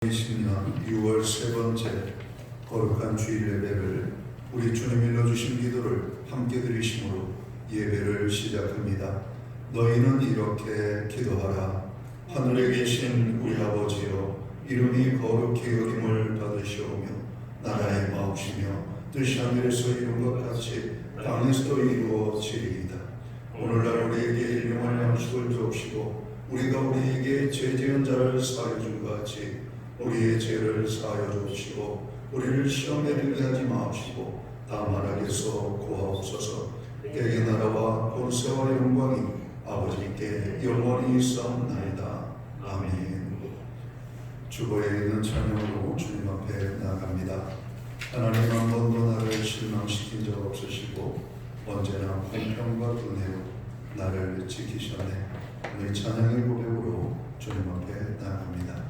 2020년 6월 세 번째 거룩한 주일 예배를 우리 주님이 넣어주신 기도를 함께 드리심으로 예배를 시작합니다. 너희는 이렇게 기도하라. 하늘에 계신 우리 아버지여, 이름이 거룩히 여김을 받으시오며 나라의 마옵시며 뜻이 하늘에서 이룬 것 같이 땅에서도 이루어지리이다. 오늘날 우리에게 일용할 양식을 주옵시고 우리가 우리에게 죄 지은 자를 사하여 준 것 같이 우리의 죄를 사하여 주옵시고 우리를 시험에 들게 하지 마옵시고 다만 악에서 구하옵소서. 때의 나라와 권세와 영광이 아버지께 영원히 있사옵나이다. 아멘. 주보에 있는 찬양으로 주님 앞에 나아갑니다. 하나님 한 번도 나를 실망시킨 적 없으시고 언제나 공평과 은혜로 나를 지키셨네. 우리 찬양의 고백으로 주님 앞에 나아갑니다.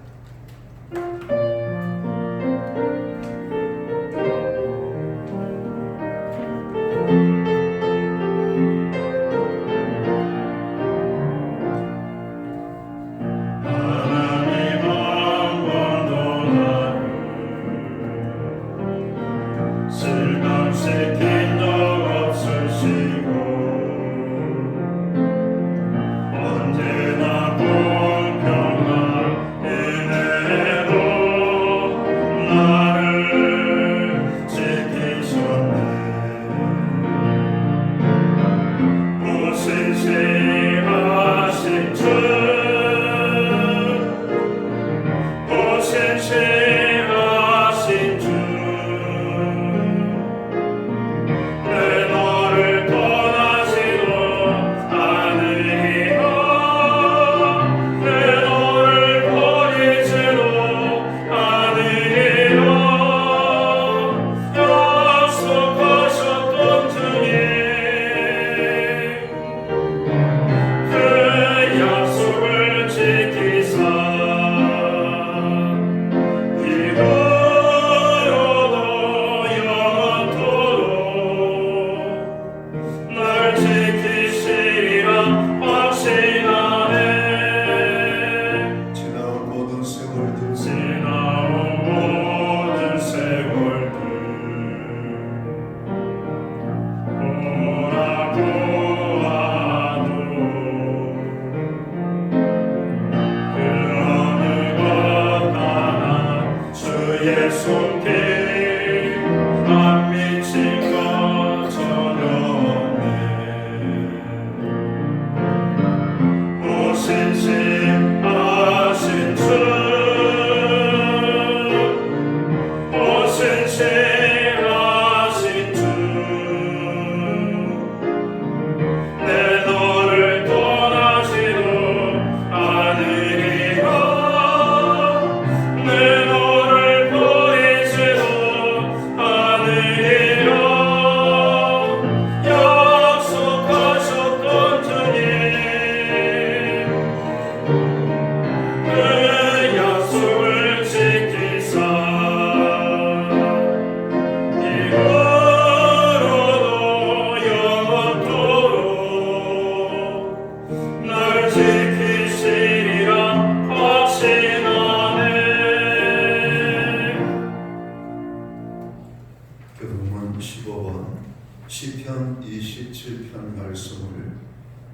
시편 27편 말씀을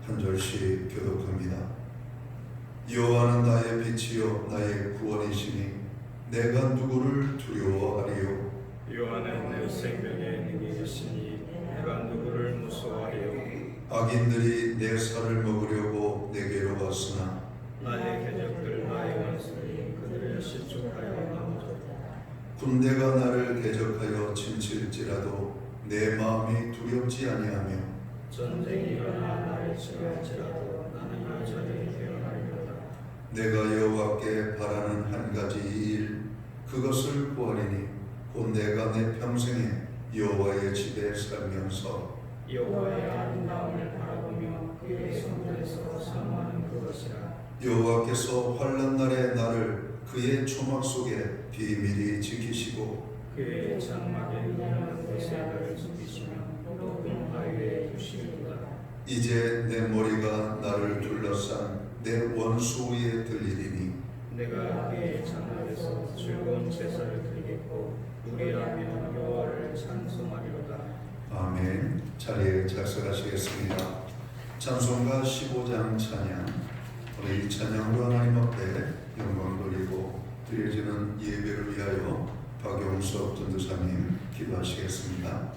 한 절씩 교독합니다. 여호와는 나의 빛이요 나의 구원이시니 내가 누구를 두려워하리요. 여호와는 내 생명의 능이시니 내가 누구를 무서워하리요. 악인들이 내 살을 먹으려고 내게로 왔으나 나의 궤적들 나의 원수들이 그들을 실족하여 넘어졌다. 군대가 나를 대적하여 침칠지라도 내 마음이 두렵지 아니하며 전쟁이 일어나 나를 치료할지라도 나는 여전히 대응하리로다. 내가 여호와께 바라는 한 가지 일 그것을 구하리니 곧 내가 내 평생에 여호와의 집에 살면서 여호와의 아름다움을 바라보며 그의 성전에서 사모하는 그것이라. 여호와께서 환난 날에 나를 그의 초막 속에 비밀히 지키시고 그의 장막에 위험한 곳에 나를 지키시며 높은 바위에 두시리로다. 이제 내 머리가 나를 둘러싼 내 원수 위에 들리리니 내가 그의 장막에서 즐거운 제사를 드리겠고 우리라면 여호와를 찬송하리로다. 아멘. 자리에 작설하시겠습니다. 찬송가 15장 찬양. 우리 이 찬양으로 하나님 앞에 영광 돌리고 드려지는 예배를 위하여 박용석 전도사님 기도하시겠습니다.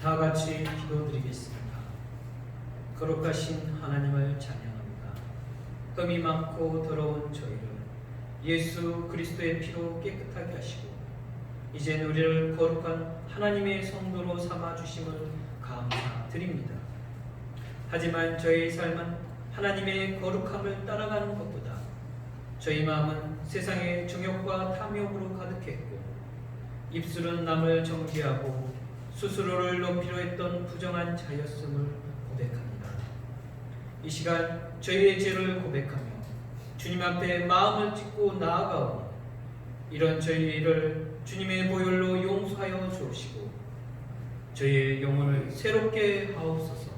다 같이 기도드리겠습니다. 거룩하신 하나님을 찬양합니다. 흠이 많고 더러운 저희를 예수 그리스도의 피로 깨끗하게 하시고 이젠 우리를 거룩한 하나님의 성도로 삼아주심을 감사드립니다. 하지만 저희의 삶은 하나님의 거룩함을 따라가는 것보다 저희 마음은 세상의 정욕과 탐욕으로 가득했고 입술은 남을 정죄하고 스스로를 높이려 했던 부정한 자였음을 고백합니다. 이 시간 저희의 죄를 고백하며 주님 앞에 마음을 찢고 나아가오니 이런 저희의 일을 주님의 보혈로 용서하여 주옵시고 저희의 영혼을 새롭게 하옵소서.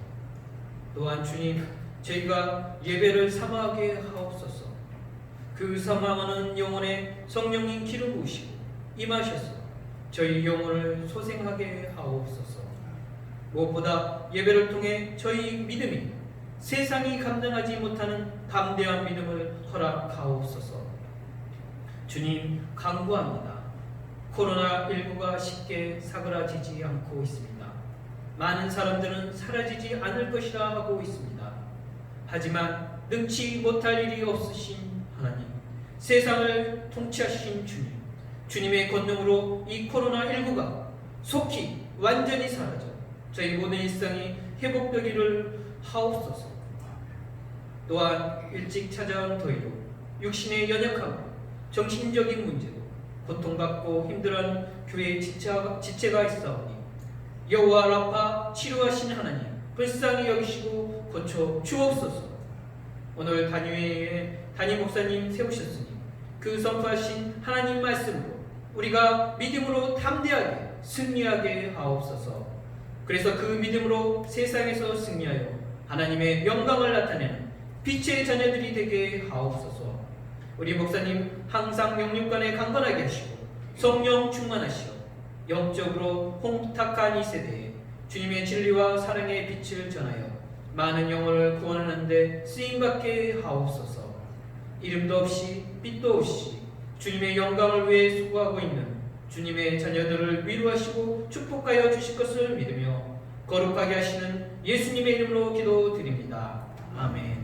또한 주님, 저희가 예배를 사모하게 하옵소서. 그 사모하는 영혼에 성령님 기름 부으시고 임하셔서 저희 영혼을 소생하게 하옵소서. 무엇보다 예배를 통해 저희 믿음이 세상이 감당하지 못하는 담대한 믿음을 허락하옵소서. 주님, 간구합니다. 코로나19가 쉽게 사그라지지 않고 있습니다. 많은 사람들은 사라지지 않을 것이라 하고 있습니다. 하지만 능치 못할 일이 없으신 하나님, 세상을 통치하신 주님, 주님의 권능으로 이 코로나19가 속히 완전히 사라져 저희 모든 일상이 회복되기를 하옵소서. 또한 일찍 찾아온 더위로 육신에 연약하고 정신적인 문제로 고통받고 힘들어하는 교회의 지체가 있사오니 여호와 라파 치료하신 하나님 불쌍히 여기시고 고쳐 주옵소서. 오늘 단위회에 담임 목사님 세우셨으니 그 선포하신 하나님 말씀으로 우리가 믿음으로 담대하게 승리하게 하옵소서. 그래서 그 믿음으로 세상에서 승리하여 하나님의 영광을 나타내는 빛의 자녀들이 되게 하옵소서. 우리 목사님 항상 영육간에 강건하게 하시고 성령 충만하시어 영적으로 홍탁한 이 세대에 주님의 진리와 사랑의 빛을 전하여 많은 영혼을 구원하는 데 쓰임받게 하옵소서. 이름도 없이 빛도 없이 주님의 영광을 위해 수고하고 있는 주님의 자녀들을 위로하시고 축복하여 주실 것을 믿으며 거룩하게 하시는 예수님의 이름으로 기도드립니다. 아멘.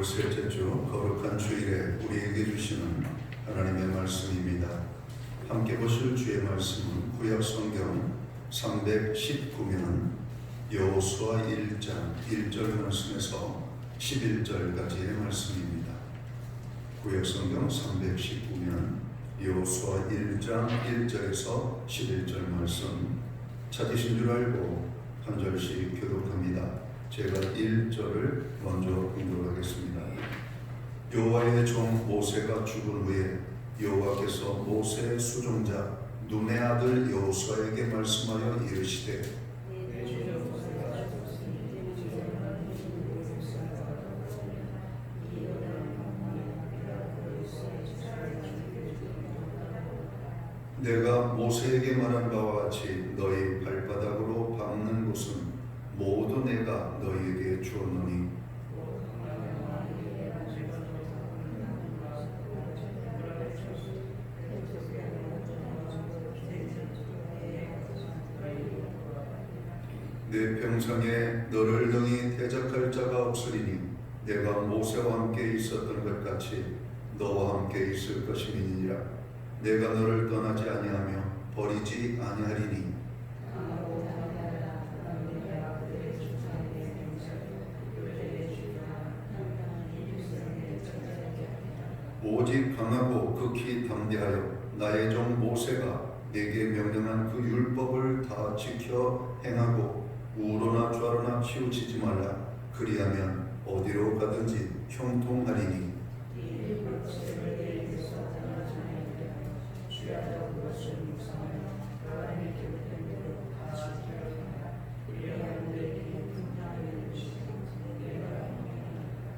셋째 주 거룩한 주일에 우리에게 주시는 하나님의 말씀입니다. 함께 보실 주의 말씀은 구약 성경 319면 여호수아 1장 1절 말씀에서 11절까지의 말씀입니다. 구약 성경 319면 여호수아 1장 1절에서 11절 말씀 찾으신 줄 알고 한 절씩 교독합니다. 제가 1절을 먼저 공독하겠습니다. 여호와의 종 모세가 죽은 후에 여호와께서 모세의 수종자 눈의 아들 여호수아에게 말씀하여 이르시되 내가 모세에게 말한 바와 같이 너희 발바닥으로 밟는 곳은 모두 내가 너희에게 주었노니 내 평생에 너를 능히 대적할 자가 없으리니 내가 모세와 함께 있었던 것 같이 너와 함께 있을 것임이니라. 내가 너를 떠나지 아니하며 버리지 아니하리니 오직 강하고 극히 담대하여 나의 종 모세가 내게 명령한 그 율법을 다 지켜 행하고 우로나 좌로나 치우치지 말라. 그리하면 어디로 가든지 형통하리니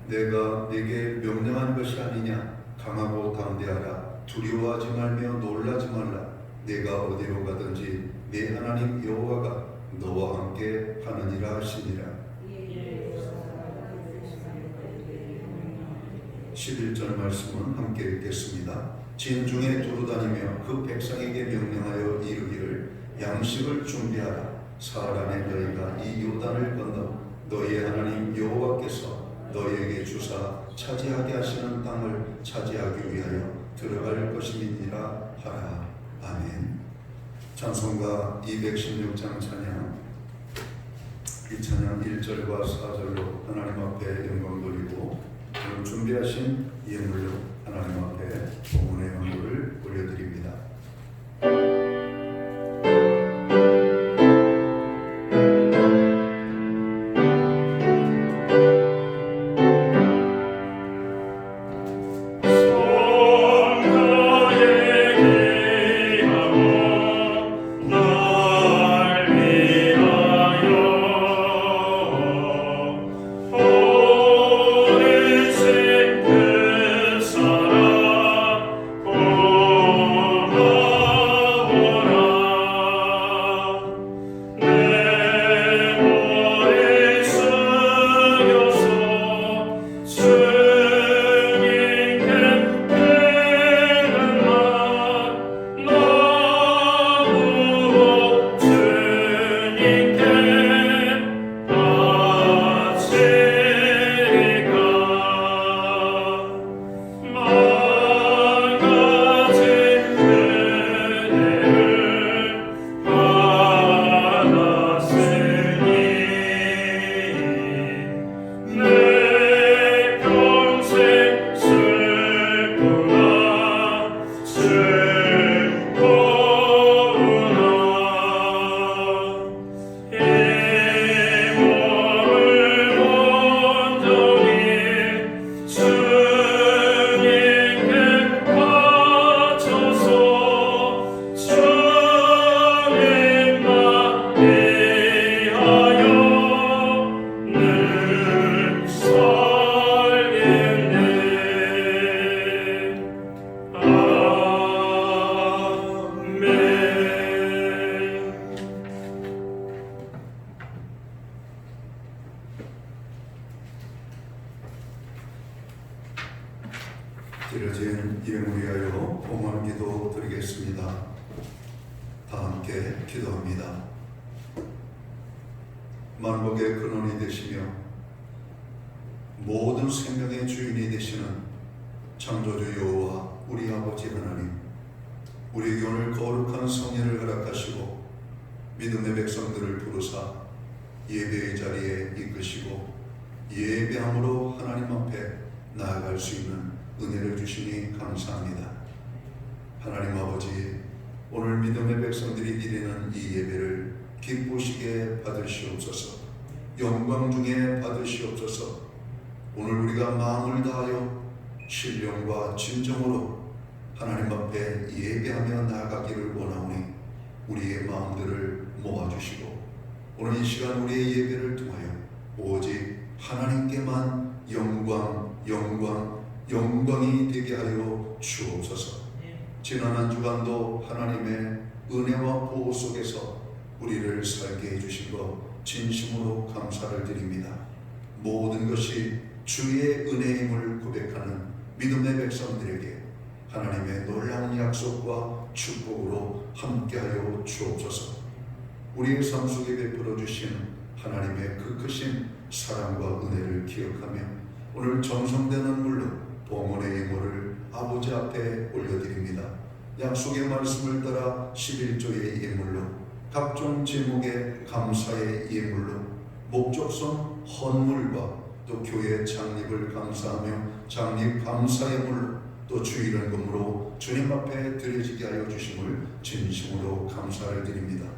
내가 네게 명령한 것이 아니냐. 강하고 담대하라. 두려워하지 말며 놀라지 말라. 내가 어디로 가든지 내 하나님 여호와가 너와 함께 하느니라 하시니라. 11절 말씀은 함께 읽겠습니다. 진중에 두루다니며 그 백성에게 명령하여 이르기를 양식을 준비하라. 사흘 안에 너희가 이 요단을 건너 너희의 하나님 여호와께서 너희에게 주사 차지하게 하시는 땅을 차지하기 위하여 들어갈 것임이니라 하라. 아멘. 찬송가 216장 찬양, 이 찬양 1절과 4절로 하나님 앞에 영광 돌리고 오늘 준비하신 예물로 하나님 앞에 봉헌의 헌물을 올려드립니다. Oh 기도합니다. 만복의 근원이 되시며 모든 생명의 주인이 되시는 창조주 여호와 우리 아버지 하나님, 우리에게 오늘 거룩한 성례를 허락하시고 믿음의 백성들을 부르사 예배의 자리에 이끄시고 예배함으로 하나님 앞에 나아갈 수 있는 은혜를 주시니 감사합니다. 하나님 아버지, 오늘 믿음의 백성들이 드리는 이 예배를 기쁘시게 받으시옵소서. 영광 중에 받으시옵소서. 오늘 우리가 마음을 다하여 신령과 진정으로 하나님 앞에 예배하며 나아가기를 원하오니 우리의 마음들을 모아주시고 오늘 이 시간 우리의 예배를 통하여 오직 하나님께만 영광이 되게 하여 주옵소서. 지난 한 주간도 하나님의 은혜와 보호 속에서 우리를 살게 해주신 것 진심으로 감사를 드립니다. 모든 것이 주의 은혜임을 고백하는 믿음의 백성들에게 하나님의 놀라운 약속과 축복으로 함께하여 주옵소서. 우리의 삶 속에 베풀어 주신 하나님의 그 크신 사랑과 은혜를 기억하며 오늘 정성되는 물로 봉헌의 예물을 아버지 앞에 올려드립니다. 약속의 말씀을 따라 11조의 예물로, 각종 제목의 감사의 예물로, 목적성 헌물과 또 교회 창립을 감사하며 창립 감사 예물로, 또 주일헌금으로 주님 앞에 드려지게 하여 주심을 진심으로 감사를 드립니다.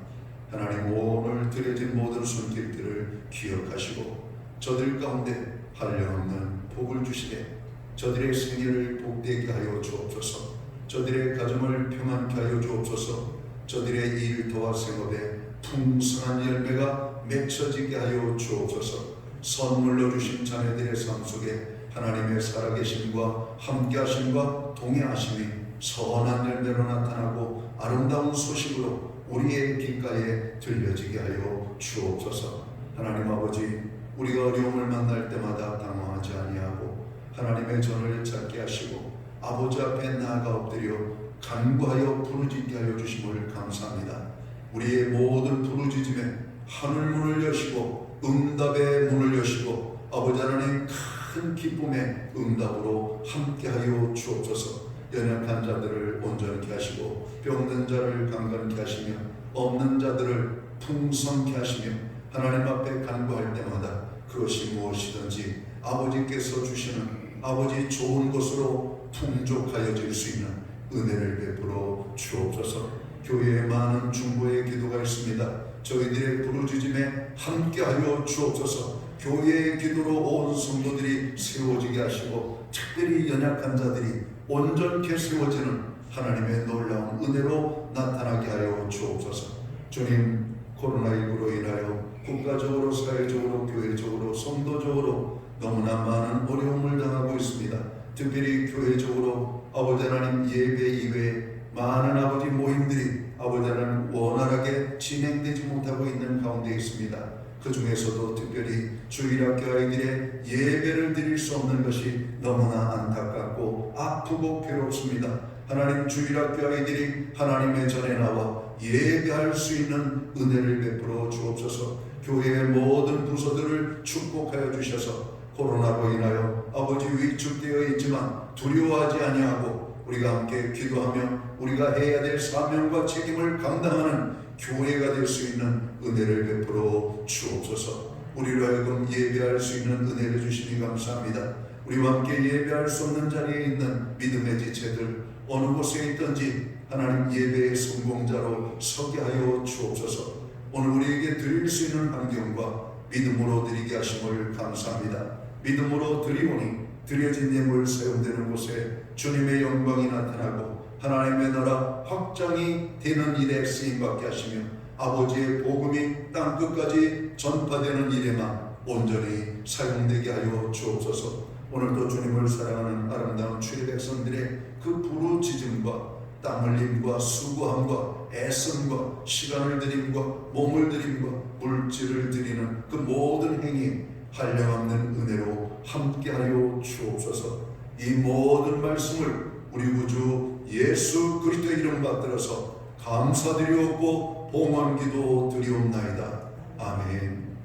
하나님, 오늘 드려진 모든 손길들을 기억하시고 저들 가운데 한량없는 복을 주시되 저들의 생애를 복되게 하여 주옵소서. 저들의 가정을 평안케 하여 주옵소서. 저들의 일터와 생업에 풍성한 열매가 맺혀지게 하여 주옵소서. 선물로 주신 자녀들의 삶 속에 하나님의 살아계심과 함께하심과 동행하심이 선한 열매로 나타나고 아름다운 소식으로 우리의 귓가에 들려지게 하여 주옵소서. 하나님 아버지, 우리가 어려움을 만날 때마다 당황하지 아니하고 하나님의 전을 찾게 하시고 아버지 앞에 나아가 엎드려 간구하여 부르짖게 하여 주심을 감사합니다. 우리의 모든 부르짖음에 하늘 문을 여시고 응답의 문을 여시고 아버지 하나님 큰 기쁨의 응답으로 함께하여 주옵소서. 연약한 자들을 온전케 하시고 병든 자를 강건케 하시며 없는 자들을 풍성케 하시며 하나님 앞에 간구할 때마다 그것이 무엇이든지 아버지께서 주시는 아버지 좋은 것으로 풍족하여질 수 있는 은혜를 베풀어 주옵소서. 교회에 많은 중보의 기도가 있습니다. 저희들의 부르짖음에 함께하여 주옵소서. 교회의 기도로 온 성도들이 세워지게 하시고 특별히 연약한 자들이 온전케 세워지는 하나님의 놀라운 은혜로 나타나게 하여 주옵소서. 주님, 코로나19로 인하여 국가적으로, 사회적으로, 교회적으로, 성도적으로 너무나 많은 어려움을 당하고 있습니다. 특별히 교회적으로 아버지 하나님 예배 이외에 많은 아버지 모임들이 아버지 하나님 원활하게 진행되지 못하고 있는 가운데 있습니다. 그 중에서도 특별히 주일학교 아이들의 예배를 드릴 수 없는 것이 너무나 안타깝고 아프고 괴롭습니다. 하나님, 주일학교 아이들이 하나님의 전에 나와 예배할 수 있는 은혜를 베풀어 주옵소서. 교회의 모든 부서들을 축복하여 주셔서 코로나로 인하여 아버지 위축되어 있지만 두려워하지 아니하고 우리가 함께 기도하며 우리가 해야 될 사명과 책임을 감당하는 교회가 될 수 있는 은혜를 베풀어 주옵소서. 우리로 하여금 예배할 수 있는 은혜를 주시니 감사합니다. 우리와 함께 예배할 수 없는 자리에 있는 믿음의 지체들 어느 곳에 있든지 하나님 예배의 성공자로 서게 하여 주옵소서. 오늘 우리에게 드릴 수 있는 환경과 믿음으로 드리게 하심을 감사합니다. 믿음으로 드리오니 드려진 예물 사용되는 곳에 주님의 영광이 나타나고 하나님의 나라 확장이 되는 일에 쓰임받게 하시며 아버지의 복음이 땅끝까지 전파되는 일에만 온전히 사용되게 하여 주옵소서. 오늘도 주님을 사랑하는 아름다운 주의 백성들의 그 부르짖음과 땀 흘림과 수고함과 애씀과 시간을 드림과 몸을 드림과 물질을 드리는 그 모든 행위 한량없는 은혜로 함께하여 주옵소서. 이 모든 말씀을 우리 구주 예수 그리스도의 이름 받들어서 감사드리옵고 봉헌기도 드리옵나이다. 아멘.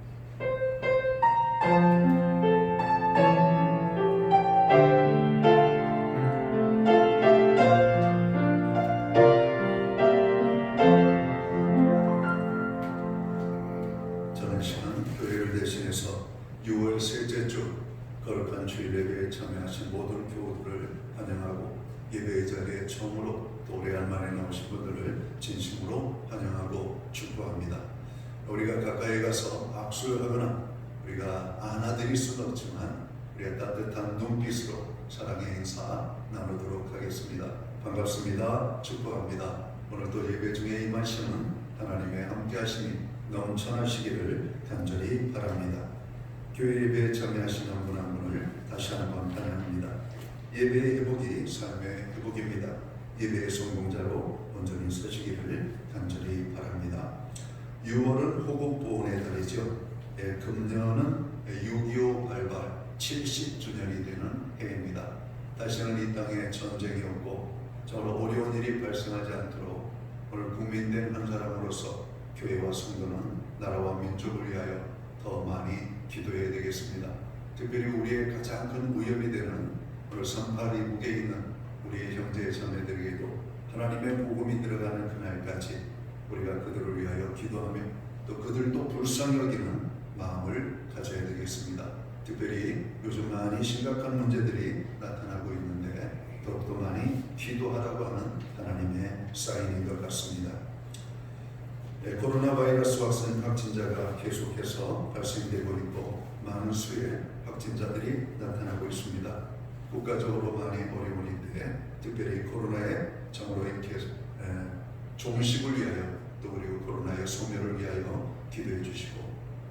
저는 시간 교회를 대신해서 6월 셋째 주 거룩한 주일 예배에 참여하신 모든 교우들을 환영하고 예배의 자리에 처음으로 또 오래간 만에 나오신 분들을 진심으로 환영하고 축복합니다. 우리가 가까이 가서 악수를 하거나 우리가 안아드릴 수는 없지만 우리가 따뜻한 눈빛으로 사랑의 인사 나누도록 하겠습니다. 반갑습니다. 축복합니다. 오늘도 예배 중에 임하시는 하나님의 함께하심이 넘쳐나시기를 간절히 바랍니다. 교회 예배에 참여하시는 분 한 분을 다시 한번 환영합니다. 예배의 회복이 삶의 회복입니다. 예배의 성공자로 온전히 서시기를 간절히 바랍니다. 6월은 호국보훈의 달이죠. 금년은 6.25 발발 70주년이 되는 해입니다. 다시는 이 땅에 전쟁이 없고 정말 어려운 일이 발생하지 않도록 오늘 국민된 한 사람으로서 교회와 성도는 나라와 민족을 위하여 더 많이 기도해야 되겠습니다. 특별히 우리의 가장 큰 위협이 되는 오늘 3.8 이북에 있는 우리의 형제 자매들에게도 하나님의 복음이 들어가는 그날까지 우리가 그들을 위하여 기도하며 또 그들도 불쌍히 여기는 마음을 가져야 되겠습니다. 특별히 요즘 많이 심각한 문제들이 나타나고 있는데 더욱더 많이 기도하라고 하는 하나님의 사인인 것 같습니다. 코로나 바이러스 확진자가 계속해서 발생되고 있고 많은 수의 확진자들이 나타나고 있습니다. 국가적으로 많이 어려운인데 특별히 코로나에 정으로 이렇게 종식을 위하여 또 그리고 코로나의 소멸을 위하여 기도해 주시고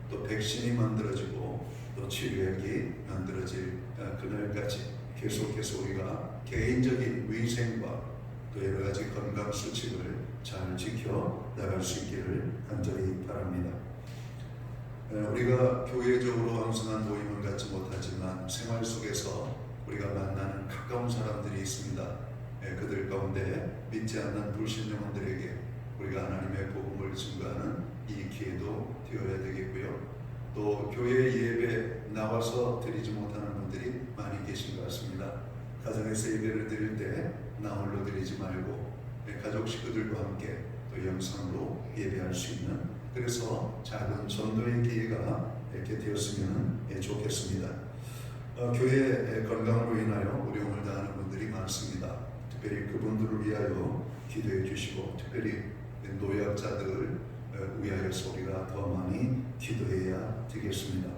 또 백신이 만들어지고 또 치료약이 만들어질 그날까지 계속해서 우리가 개인적인 위생과 또 여러 가지 건강 수칙을 잘 지켜 나갈 수 있기를 간절히 바랍니다. 우리가 교회적으로 왕성한 모임을 갖지 못하지만 생활 속에서 우리가 만나는 가까운 사람들이 있습니다. 그들 가운데 믿지 않는 불신령원들에게 우리가 하나님의 복음을 증거하는 이 기회도 되어야 되겠고요. 또 교회 예배 나와서 드리지 못하는 분들이 많이 계신 것 같습니다. 가정에서 예배를 드릴 때 나 홀로 드리지 말고 가족 식구들과 함께 또 영상으로 예배할 수 있는 그래서 작은 전도의 기회가 이렇게 되었으면 좋겠습니다. 교회 건강으로 인하여 어려움을 당하는 분들이 많습니다. 특별히 그분들을 위하여 기도해 주시고 특별히 노약자들을 위하여서 우리가 더 많이 기도해야 되겠습니다.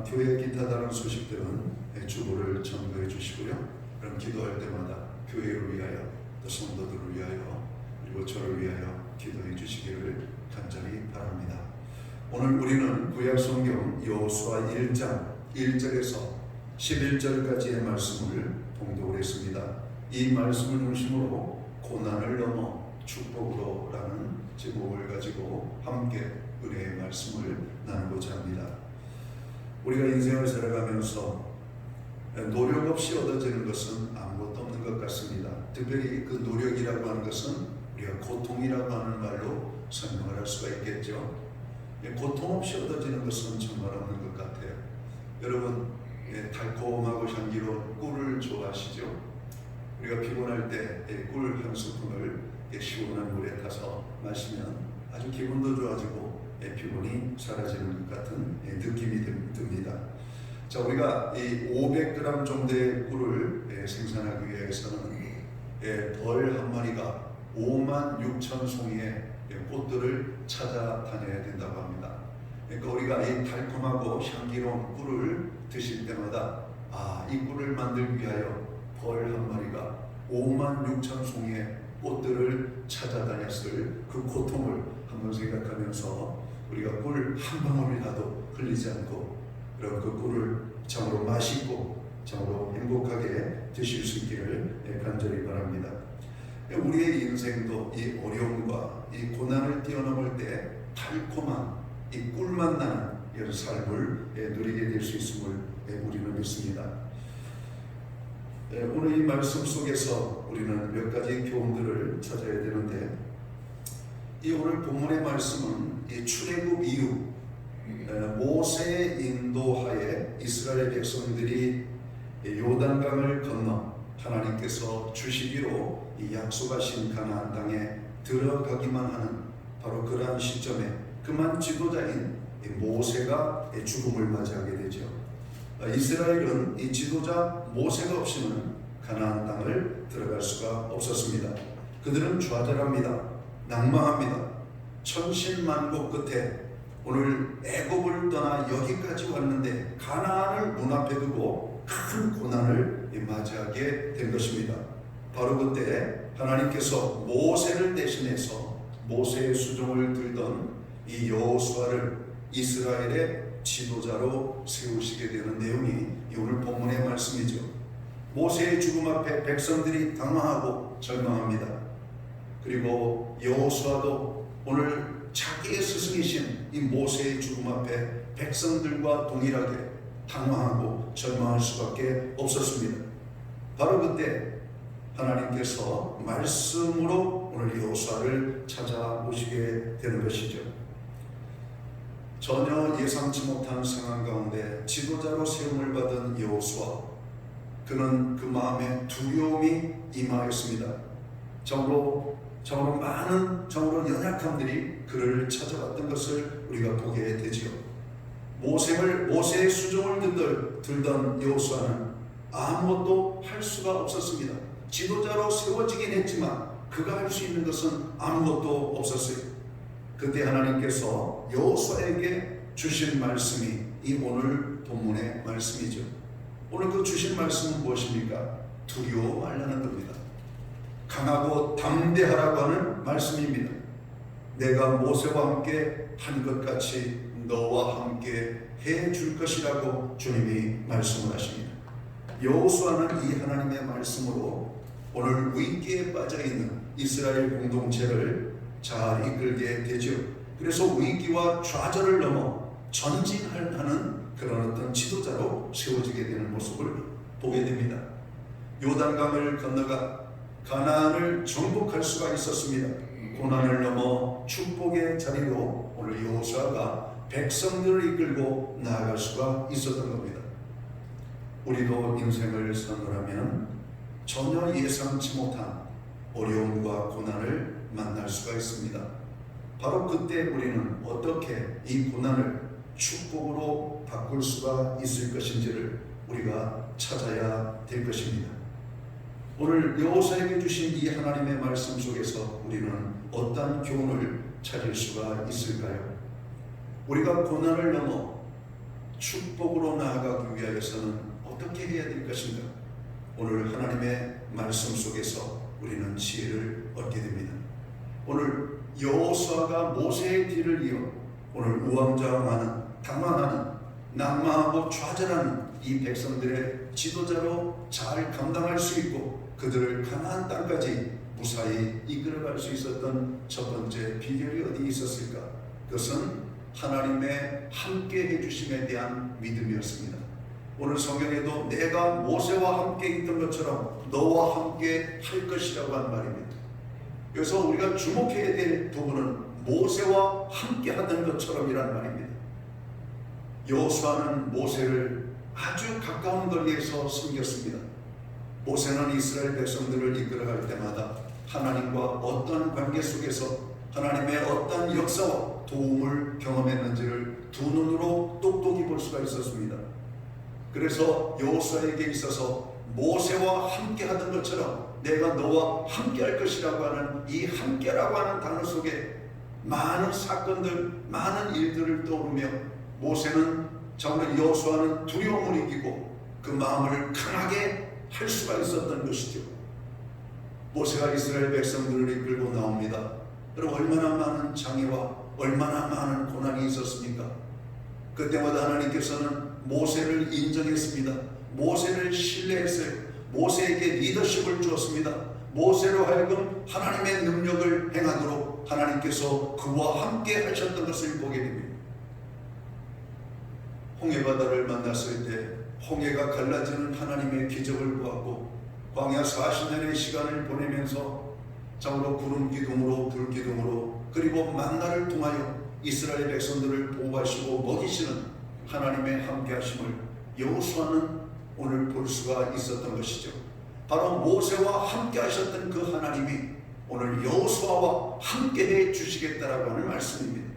교회 기타 다른 소식들은 주보를 참고해 주시고요. 그럼 기도할 때마다 교회를 위하여 또 성도들을 위하여 그리고 저를 위하여 기도해 주시기를 간절히 바랍니다. 오늘 우리는 구약성경 여호수아 1장 1절에서 11절까지의 말씀을 봉독을 했습니다. 이 말씀을 중심으로 고난을 넘어 축복으로라는 제목을 가지고 함께 은혜의 말씀을 나누고자 합니다. 우리가 인생을 살아가면서 노력 없이 얻어지는 것은 아무것도 없는 것 같습니다. 특별히 그 노력이라고 하는 것은 우리가 고통이라고 하는 말로 설명을 할 수가 있겠죠. 고통 없이 얻어지는 것은 정말 없는 것 같아요. 여러분 달콤하고 향기로운 꿀을 좋아하시죠? 우리가 피곤할 때 꿀 한 스푼을 시원한 물에 타서 마시면 아주 기분도 좋아지고 피곤이 사라지는 것 같은 느낌이 듭니다. 자, 우리가 이 500g 정도의 꿀을 생산하기 위해서는 벌 한 마리가 56,000송이의 꽃들을 찾아다녀야 된다고 합니다. 그러니까 우리가 이 달콤하고 향기로운 꿀을 드실 때마다 이 꿀을 만들기 위하여 벌 한 마리가 56,000송이의 꽃들을 찾아다녔을 그 고통을 한번 생각하면서 우리가 꿀 한 방울이라도 흘리지 않고 그런 그 꿀을 참으로 맛있고 참으로 행복하게 드실 수 있기를 간절히 바랍니다. 우리의 인생도 이 어려움과 이 고난을 뛰어넘을 때 달콤한 이 꿀맛 나는 이런 삶을 누리게 될 수 있음을 우리는 믿습니다. 오늘 이 말씀 속에서 우리는 몇 가지 교훈들을 찾아야 되는데 이 오늘 본문의 말씀은 이 출애굽 이후 모세의 인도하에 이스라엘 백성들이 요단강을 건너 하나님께서 주시기로 이 약속하신 가나안 땅에 들어가기만 하는 바로 그러한 시점에 그만 지도자인 모세가 죽음을 맞이하게 되죠. 이스라엘은 이 지도자 모세가 없이는 가나안 땅을 들어갈 수가 없었습니다. 그들은 좌절합니다. 낭망합니다. 천신만고 끝에 오늘 애굽을 떠나 여기까지 왔는데 가나안을 눈앞에 두고 큰 고난을 맞이하게 된 것입니다. 바로 그때 하나님께서 모세를 대신해서 모세의 수종을 들던 이 여호수아를 이스라엘의 지도자로 세우시게 되는 내용이 오늘 본문의 말씀이죠. 모세의 죽음 앞에 백성들이 당황하고 절망합니다. 그리고 여호수아도 오늘 자기의 스승이신 이 모세의 죽음 앞에 백성들과 동일하게 당황하고 절망할 수밖에 없었습니다. 바로 그때 하나님께서 말씀으로 오늘 여호수아를 찾아오시게 되는 것이죠. 전혀 예상치 못한 상황 가운데 지도자로 세움을 받은 여호수아, 그는 그 마음에 두려움이 임하였습니다. 정으로 많은 연약함들이 그를 찾아왔던 것을 우리가 보게 되지요. 모세의 수종을 들던 여호수아는 아무것도 할 수가 없었습니다. 지도자로 세워지긴 했지만 그가 할 수 있는 것은 아무것도 없었어요. 그때 하나님께서 여호수아에게 주신 말씀이 이 오늘 본문의 말씀이죠. 오늘 그 주신 말씀은 무엇입니까? 두려워 말라는 겁니다. 강하고 담대하라고 하는 말씀입니다. 내가 모세와 함께 한 것 같이 너와 함께 해 줄 것이라고 주님이 말씀을 하십니다. 여호수아는 이 하나님의 말씀으로 오늘 위기에 빠져있는 이스라엘 공동체를 잘 이끌게 되죠. 그래서 위기와 좌절을 넘어 전진하는 그런 어떤 지도자로 세워지게 되는 모습을 보게 됩니다. 요단강을 건너가 가나안을 정복할 수가 있었습니다. 고난을 넘어 축복의 자리로 오늘 여호수아가 백성들을 이끌고 나아갈 수가 있었던 겁니다. 우리도 인생을 선언하면 전혀 예상치 못한 어려움과 고난을 만날 수가 있습니다. 바로 그때 우리는 어떻게 이 고난을 축복으로 바꿀 수가 있을 것인지를 우리가 찾아야 될 것입니다. 오늘 여호수아에게 주신 이 하나님의 말씀 속에서 우리는 어떤 교훈을 찾을 수가 있을까요? 우리가 고난을 넘어 축복으로 나아가기 위하여서는 어떻게 해야 될 것인가? 오늘 하나님의 말씀 속에서 우리는 지혜를 얻게 됩니다. 오늘 여호수아가 모세의 뒤를 이어 오늘 우왕좌왕하는, 당황하는, 낭망하고 좌절하는 이 백성들의 지도자로 잘 감당할 수 있고 그들을 가나안 땅까지 무사히 이끌어갈 수 있었던 첫 번째 비결이 어디 있었을까? 그것은 하나님의 함께 해주심에 대한 믿음이었습니다. 오늘 성경에도 내가 모세와 함께 있던 것처럼 너와 함께 할 것이라고 한 말입니다. 그래서 우리가 주목해야 될 부분은 모세와 함께 하던 것처럼이란 말입니다. 여호수아는 모세를 아주 가까운 거리에서 섬겼습니다. 모세는 이스라엘 백성들을 이끌어갈 때마다 하나님과 어떤 관계 속에서 하나님의 어떤 역사와 도움을 경험했는지를 두 눈으로 똑똑히 볼 수가 있었습니다. 그래서 여호수아에게 있어서 모세와 함께 하던 것처럼 내가 너와 함께 할 것이라고 하는 이 함께라고 하는 단어 속에 많은 사건들, 많은 일들을 떠오르며 모세는 정말 여호수아는 두려움을 이기고 그 마음을 강하게 할 수가 있었던 것이죠. 모세가 이스라엘 백성들을 이끌고 나옵니다. 여러분, 얼마나 많은 장애와 얼마나 많은 고난이 있었습니까? 그때마다 하나님께서는 모세를 인정했습니다. 모세를 신뢰했어요. 모세에게 리더십을 주었습니다. 모세로 하여금 하나님의 능력을 행하도록 하나님께서 그와 함께 하셨던 것을 보게 됩니다. 홍해바다를 만났을 때 홍해가 갈라지는 하나님의 기적을 보았고 광야 40년의 시간을 보내면서 정으로 구름 기둥으로 불 기둥으로 그리고 만나를 통하여 이스라엘 백성들을 보호하시고 먹이시는 하나님의 함께하심을 여호수아는 오늘 볼 수가 있었던 것이죠. 바로 모세와 함께하셨던 그 하나님이 오늘 여호수아와 함께해 주시겠다라고 하는 말씀입니다.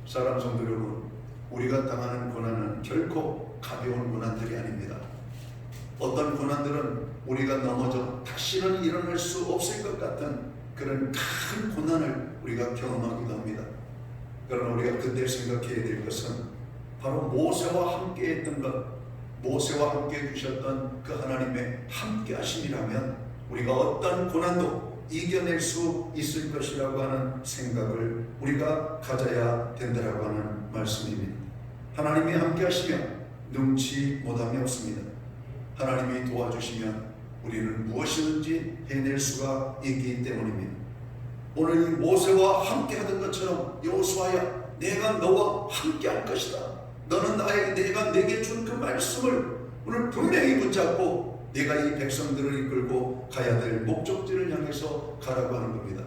사랑하는 성도 여러분, 우리가 당하는 고난은 결코 가벼운 고난들이 아닙니다. 어떤 고난들은 우리가 넘어져 다시는 일어날 수 없을 것 같은 그런 큰 고난을 우리가 경험하기도 합니다. 그러나 우리가 그때 생각해야 될 것은 바로 모세와 함께 했던 것, 모세와 함께 해주셨던 그 하나님의 함께 하심이라면 우리가 어떤 고난도 이겨낼 수 있을 것이라고 하는 생각을 우리가 가져야 된다라고 하는 말씀입니다. 하나님이 함께 하시면 능치 못함이 없습니다. 하나님이 도와주시면 우리는 무엇이든지 해낼 수가 있기 때문입니다. 오늘 모세와 함께 하던 것처럼 여호수아야, 내가 너와 함께 할 것이다. 너는 내가 내게 준 그 말씀을 오늘 분명히 붙잡고 내가 이 백성들을 이끌고 가야 될 목적지를 향해서 가라고 하는 겁니다.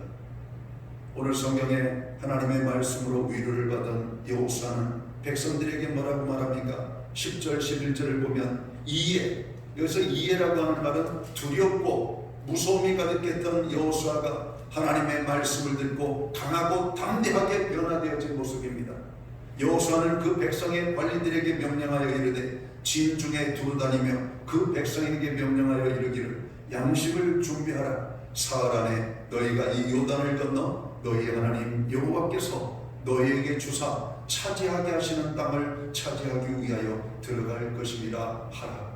오늘 성경에 하나님의 말씀으로 위로를 받은 여호수아는 백성들에게 뭐라고 말합니까? 10절 11절을 보면 이에, 여기서 이에라고 하는 말은 두렵고 무서움이 가득했던 여호수아가 하나님의 말씀을 듣고 강하고 담대하게 변화되어진 모습입니다. 여호수아는 그 백성의 관리들에게 명령하여 이르되 진중에 두루다니며 그 백성에게 명령하여 이르기를 양식을 준비하라. 사흘 안에 너희가 이 요단을 건너 너희 하나님 여호와께서 너희에게 주사 차지하게 하시는 땅을 차지하기 위하여 들어갈 것입니다 하라.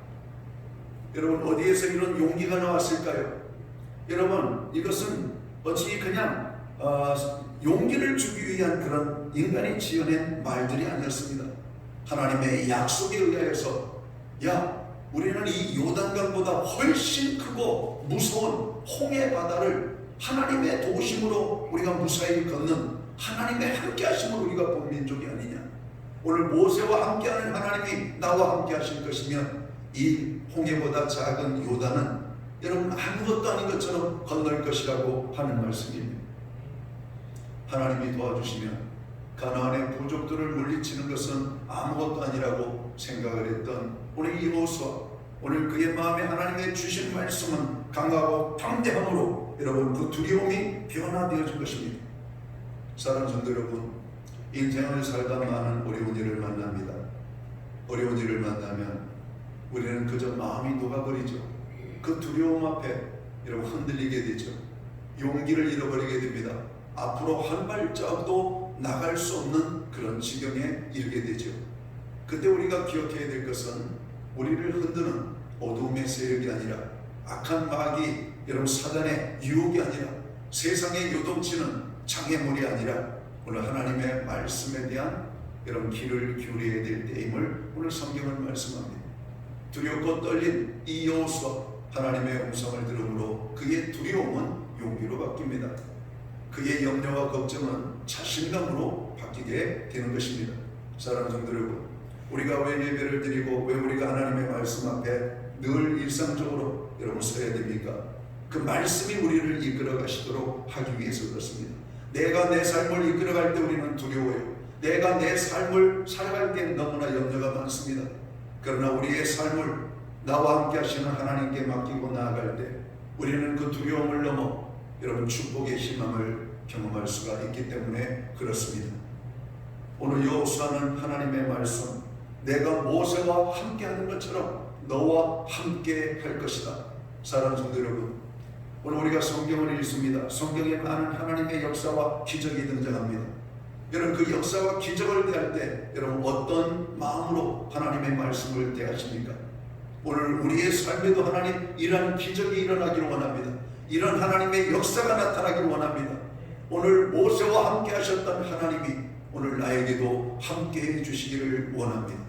여러분, 어디에서 이런 용기가 나왔을까요? 여러분, 이것은 어찌 그냥 용기를 주기 위한 그런 인간이 지어낸 말들이 아니었습니다. 하나님의 약속에 의하여서, 야, 우리는 이 요단강보다 훨씬 크고 무서운 홍해 바다를 하나님의 도우심으로 우리가 무사히 걷는 하나님의 함께 하심을 우리가 본 민족이 아니냐. 오늘 모세와 함께하는 하나님이 나와 함께 하실 것이면 이 홍해보다 작은 요단은 여러분 아무것도 아닌 것처럼 건널 것이라고 하는 말씀입니다. 하나님이 도와주시면 가나안의 부족들을 물리치는 것은 아무것도 아니라고 생각을 했던 오늘 이 여호수아, 오늘 그의 마음에 하나님의 주신 말씀은 강하고 담대함으로 여러분 그 두려움이 변화되어질 것입니다. 사랑하는 성도 여러분, 인생을 살다 많은 어려운 일을 만납니다. 어려운 일을 만나면 우리는 그저 마음이 녹아버리죠. 그 두려움 앞에 여러분 흔들리게 되죠. 용기를 잃어버리게 됩니다. 앞으로 한 발짝도 나갈 수 없는 그런 지경에 이르게 되죠. 그때 우리가 기억해야 될 것은 우리를 흔드는 어둠의 세력이 아니라 악한 마귀, 여러분 사단의 유혹이 아니라 세상에 요동치는 장애물이 아니라 오늘 하나님의 말씀에 대한 여러분 귀를 기울여야 될 때임을 오늘 성경은 말씀합니다. 두렵고 떨린 이 여호수아, 하나님의 음성을 들음으로 그의 두려움은 용기로 바뀝니다. 그의 염려와 걱정은 자신감으로 바뀌게 되는 것입니다. 사랑하는 성도 여러분, 우리가 왜 예배를 드리고 왜 우리가 하나님의 말씀 앞에 늘 일상적으로 여러분 서야 됩니까? 그 말씀이 우리를 이끌어 가시도록 하기 위해서 그렇습니다. 내가 내 삶을 이끌어갈 때 우리는 두려워요. 내가 내 삶을 살아갈 때 너무나 염려가 많습니다. 그러나 우리의 삶을 나와 함께 하시는 하나님께 맡기고 나아갈 때 우리는 그 두려움을 넘어 여러분 축복의 희망을 경험할 수가 있기 때문에 그렇습니다. 오늘 여호수아는 하나님의 말씀, 내가 모세와 함께하는 것처럼 너와 함께 할 것이다. 사랑하는 성도 여러분, 오늘 우리가 성경을 읽습니다. 성경에 많은 하나님의 역사와 기적이 등장합니다. 여러분 그 역사와 기적을 대할 때 여러분 어떤 마음으로 하나님의 말씀을 대하십니까? 오늘 우리의 삶에도 하나님 이런 기적이 일어나기를 원합니다. 이런 하나님의 역사가 나타나기를 원합니다. 오늘 모세와 함께 하셨던 하나님이 오늘 나에게도 함께 해주시기를 원합니다.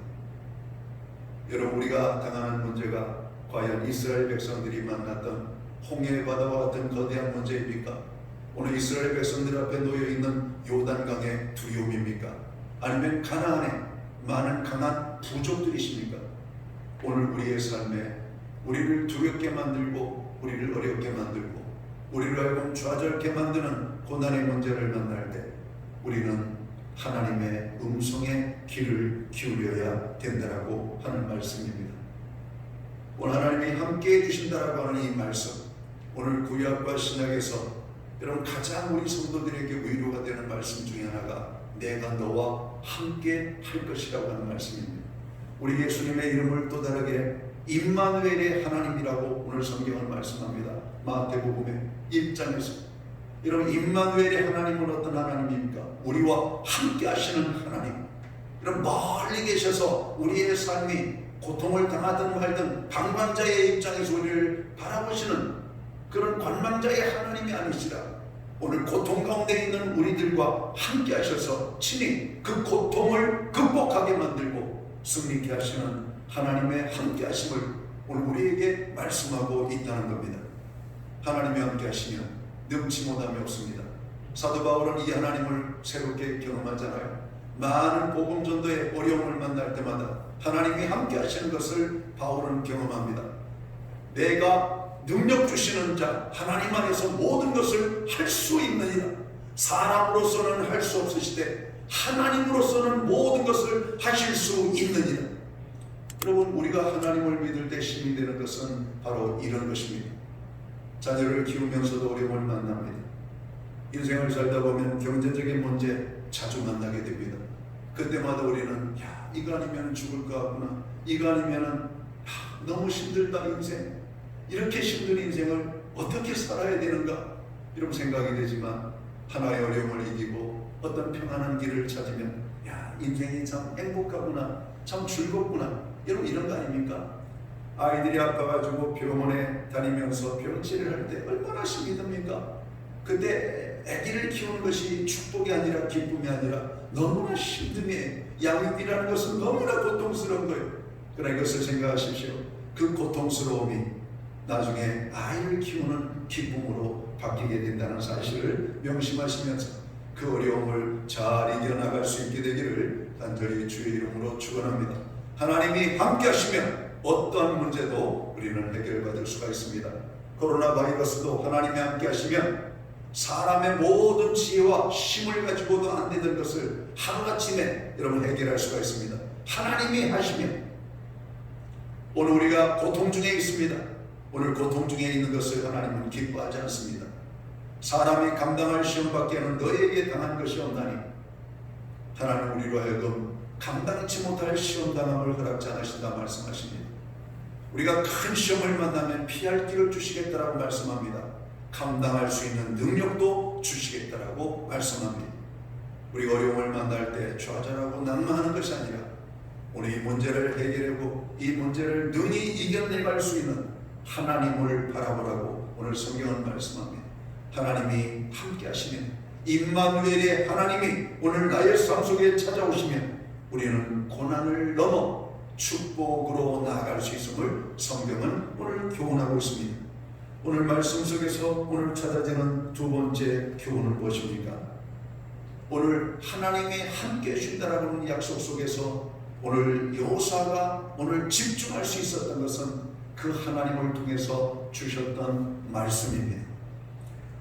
여러분 우리가 당하는 문제가 과연 이스라엘 백성들이 만났던 홍해 바다와 같은 거대한 문제입니까? 오늘 이스라엘 백성들 앞에 놓여있는 요단강의 두려움입니까? 아니면 가나안에 많은 강한 부족들이십니까? 오늘 우리의 삶에 우리를 두렵게 만들고 우리를 어렵게 만들고 우리를 하여금 좌절케 만드는 고난의 문제를 만날 때 우리는 하나님의 음성에 귀를 기울여야 된다라고 하는 말씀입니다. 오늘 하나님이 함께해 주신다라고 하는 이 말씀, 오늘 구약과 신약에서 여러분 가장 우리 성도들에게 위로가 되는 말씀 중에 하나가 내가 너와 함께 할 것이라고 하는 말씀입니다. 우리 예수님의 이름을 또 다르게 임마누엘의 하나님이라고 오늘 성경은 말씀합니다. 마태복음의 1장에서. 여러분 임마누엘의 하나님은 어떤 하나님입니까? 우리와 함께 하시는 하나님. 여러분 멀리 계셔서 우리의 삶이 고통을 당하든 말든 방관자의 입장에서 우리를 바라보시는 그런 관망자의 하나님이 아니시라. 오늘 고통 가운데 있는 우리들과 함께 하셔서 친히 그 고통을 극복하게 만들고 승리케 하시는 하나님의 함께 하심을 오늘 우리에게 말씀하고 있다는 겁니다. 하나님이 함께 하시면 능치 못함이 없습니다. 사도 바울은 이 하나님을 새롭게 경험하잖아요. 많은 복음 전도의 어려움을 만날 때마다 하나님이 함께 하시는 것을 바울은 경험합니다. 내가 능력 주시는 자 하나님 안에서 모든 것을 할 수 있느니라. 사람으로서는 할 수 없으시되 하나님으로서는 모든 것을 하실 수 있느니라. 여러분 우리가 하나님을 믿을 때 힘이 되는 것은 바로 이런 것입니다. 자녀를 키우면서도 어려움을 만납니다. 인생을 살다 보면 경제적인 문제 자주 만나게 됩니다. 그때마다 우리는 이거 아니면 죽을 것 같구나. 이거 아니면 너무 힘들다 인생. 이렇게 힘든 인생을 어떻게 살아야 되는가 이런 생각이 되지만 하나의 어려움을 이기고 어떤 평안한 길을 찾으면 인생이 참 행복하구나, 참 즐겁구나. 여러분 이런 거 아닙니까? 아이들이 아파가지고 병원에 다니면서 병치료를 할 때 얼마나 힘이 듭니까? 그때 아기를 키우는 것이 축복이 아니라 기쁨이 아니라 너무나 힘듦이에요. 양육이라는 것은 너무나 고통스러운 거예요. 그러나 이것을 생각하십시오. 그 고통스러움이 나중에 아이를 키우는 기쁨으로 바뀌게 된다는 사실을 명심하시면서 그 어려움을 잘 이겨나갈 수 있게 되기를 간절히 주의 이름으로 축원합니다. 하나님이 함께 하시면 어떠한 문제도 우리는 해결받을 수가 있습니다. 코로나 바이러스도 하나님이 함께 하시면 사람의 모든 지혜와 힘을 가지고도 안 되던 것을 하루아침에 여러분 해결할 수가 있습니다. 하나님이 하시면 오늘 우리가 고통 중에 있습니다. 오늘 고통 중에 있는 것을 하나님은 기뻐하지 않습니다. 사람이 감당할 시험밖에는 너에게 당한 것이 없나니 하나님 우리로 하여금 감당치 못할 시험당함을 허락지 않으신다 말씀하십니다. 우리가 큰 시험을 만나면 피할 길을 주시겠다라고 말씀합니다. 감당할 수 있는 능력도 주시겠다라고 말씀합니다. 우리가 어려움을 만날 때 좌절하고 낙망하는 것이 아니라 오늘 이 문제를 해결하고 이 문제를 능히 이겨내갈 수 있는 하나님을 바라보라고 오늘 성경은 말씀합니다. 하나님이 함께 하시면 임마누엘의 하나님이 오늘 나의 삶 속에 찾아오시면 우리는 고난을 넘어 축복으로 나아갈 수 있음을 성경은 오늘 교훈하고 있습니다. 오늘 말씀 속에서 오늘 찾아지는 두 번째 교훈을 무엇입니까? 오늘 하나님이 함께 해준다라고 하는 약속 속에서 오늘 여호사가 오늘 집중할 수 있었던 것은 그 하나님을 통해서 주셨던 말씀입니다.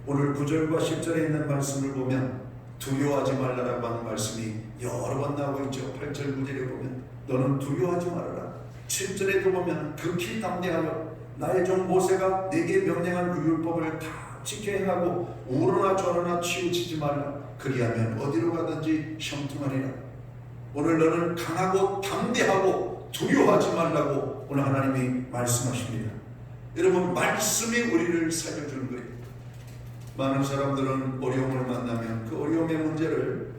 오늘 9절과 10절에 있는 말씀을 보면 두려워하지 말라라고 하는 말씀이 여러 번 나오고 있죠. 8절 9절에 보면 너는 두려워하지 말아라. 7절에도 보면 극히 담대하여 나의 종 모세가 내게 명령한 그 율법을 다 지켜 행하고 우러나 좌로나 치우치지 말라. 그리하면 어디로 가든지 형통하리라. 오늘 너는 강하고 담대하고 두려워하지 말라고 오늘 하나님이 말씀하십니다. 여러분 말씀이 우리를 살려주는 거예요. 많은 사람들은 어려움을 만나면 그 어려움의 문제를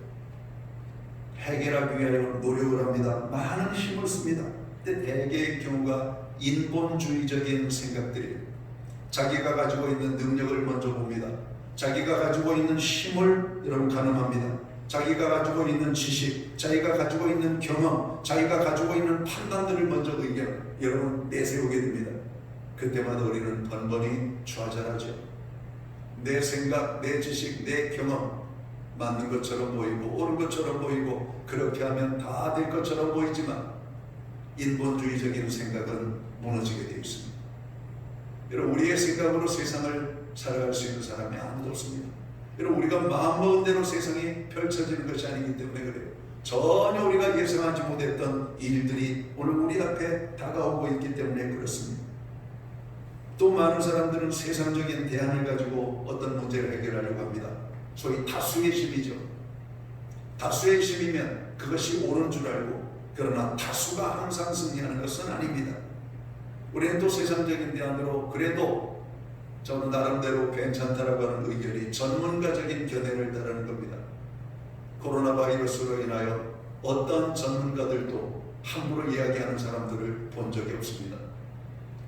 해결하기 위하여 노력을 합니다. 많은 힘을 씁니다. 근데 대개의 경우가 인본주의적인 생각들이에요. 자기가 가지고 있는 능력을 먼저 봅니다. 자기가 가지고 있는 힘을 여러분 가늠합니다. 자기가 가지고 있는 지식, 자기가 가지고 있는 경험, 자기가 가지고 있는 판단들을 먼저 여러분 내세우게 됩니다. 그때마다 우리는 번번이 좌절하죠. 내 생각, 내 지식, 내 경험 맞는 것처럼 보이고 옳은 것처럼 보이고 그렇게 하면 다 될 것처럼 보이지만 인본주의적인 생각은 무너지게 되어 있습니다. 여러분 우리의 생각으로 세상을 살아갈 수 있는 사람이 아무도 없습니다. 여러분, 우리가 마음먹은 대로 세상이 펼쳐지는 것이 아니기 때문에 그래요. 전혀 우리가 예상하지 못했던 일들이 오늘 우리 앞에 다가오고 있기 때문에 그렇습니다. 또 많은 사람들은 세상적인 대안을 가지고 어떤 문제를 해결하려고 합니다. 소위 다수의 힘이죠. 다수의 힘이면 그것이 옳은 줄 알고, 그러나 다수가 항상 승리하는 것은 아닙니다. 우리는 또 세상적인 대안으로 그래도 저는 나름대로 괜찮다라고 하는 의견이 전문가적인 견해를 따르는 겁니다. 코로나 바이러스로 인하여 어떤 전문가들도 함부로 이야기하는 사람들을 본 적이 없습니다.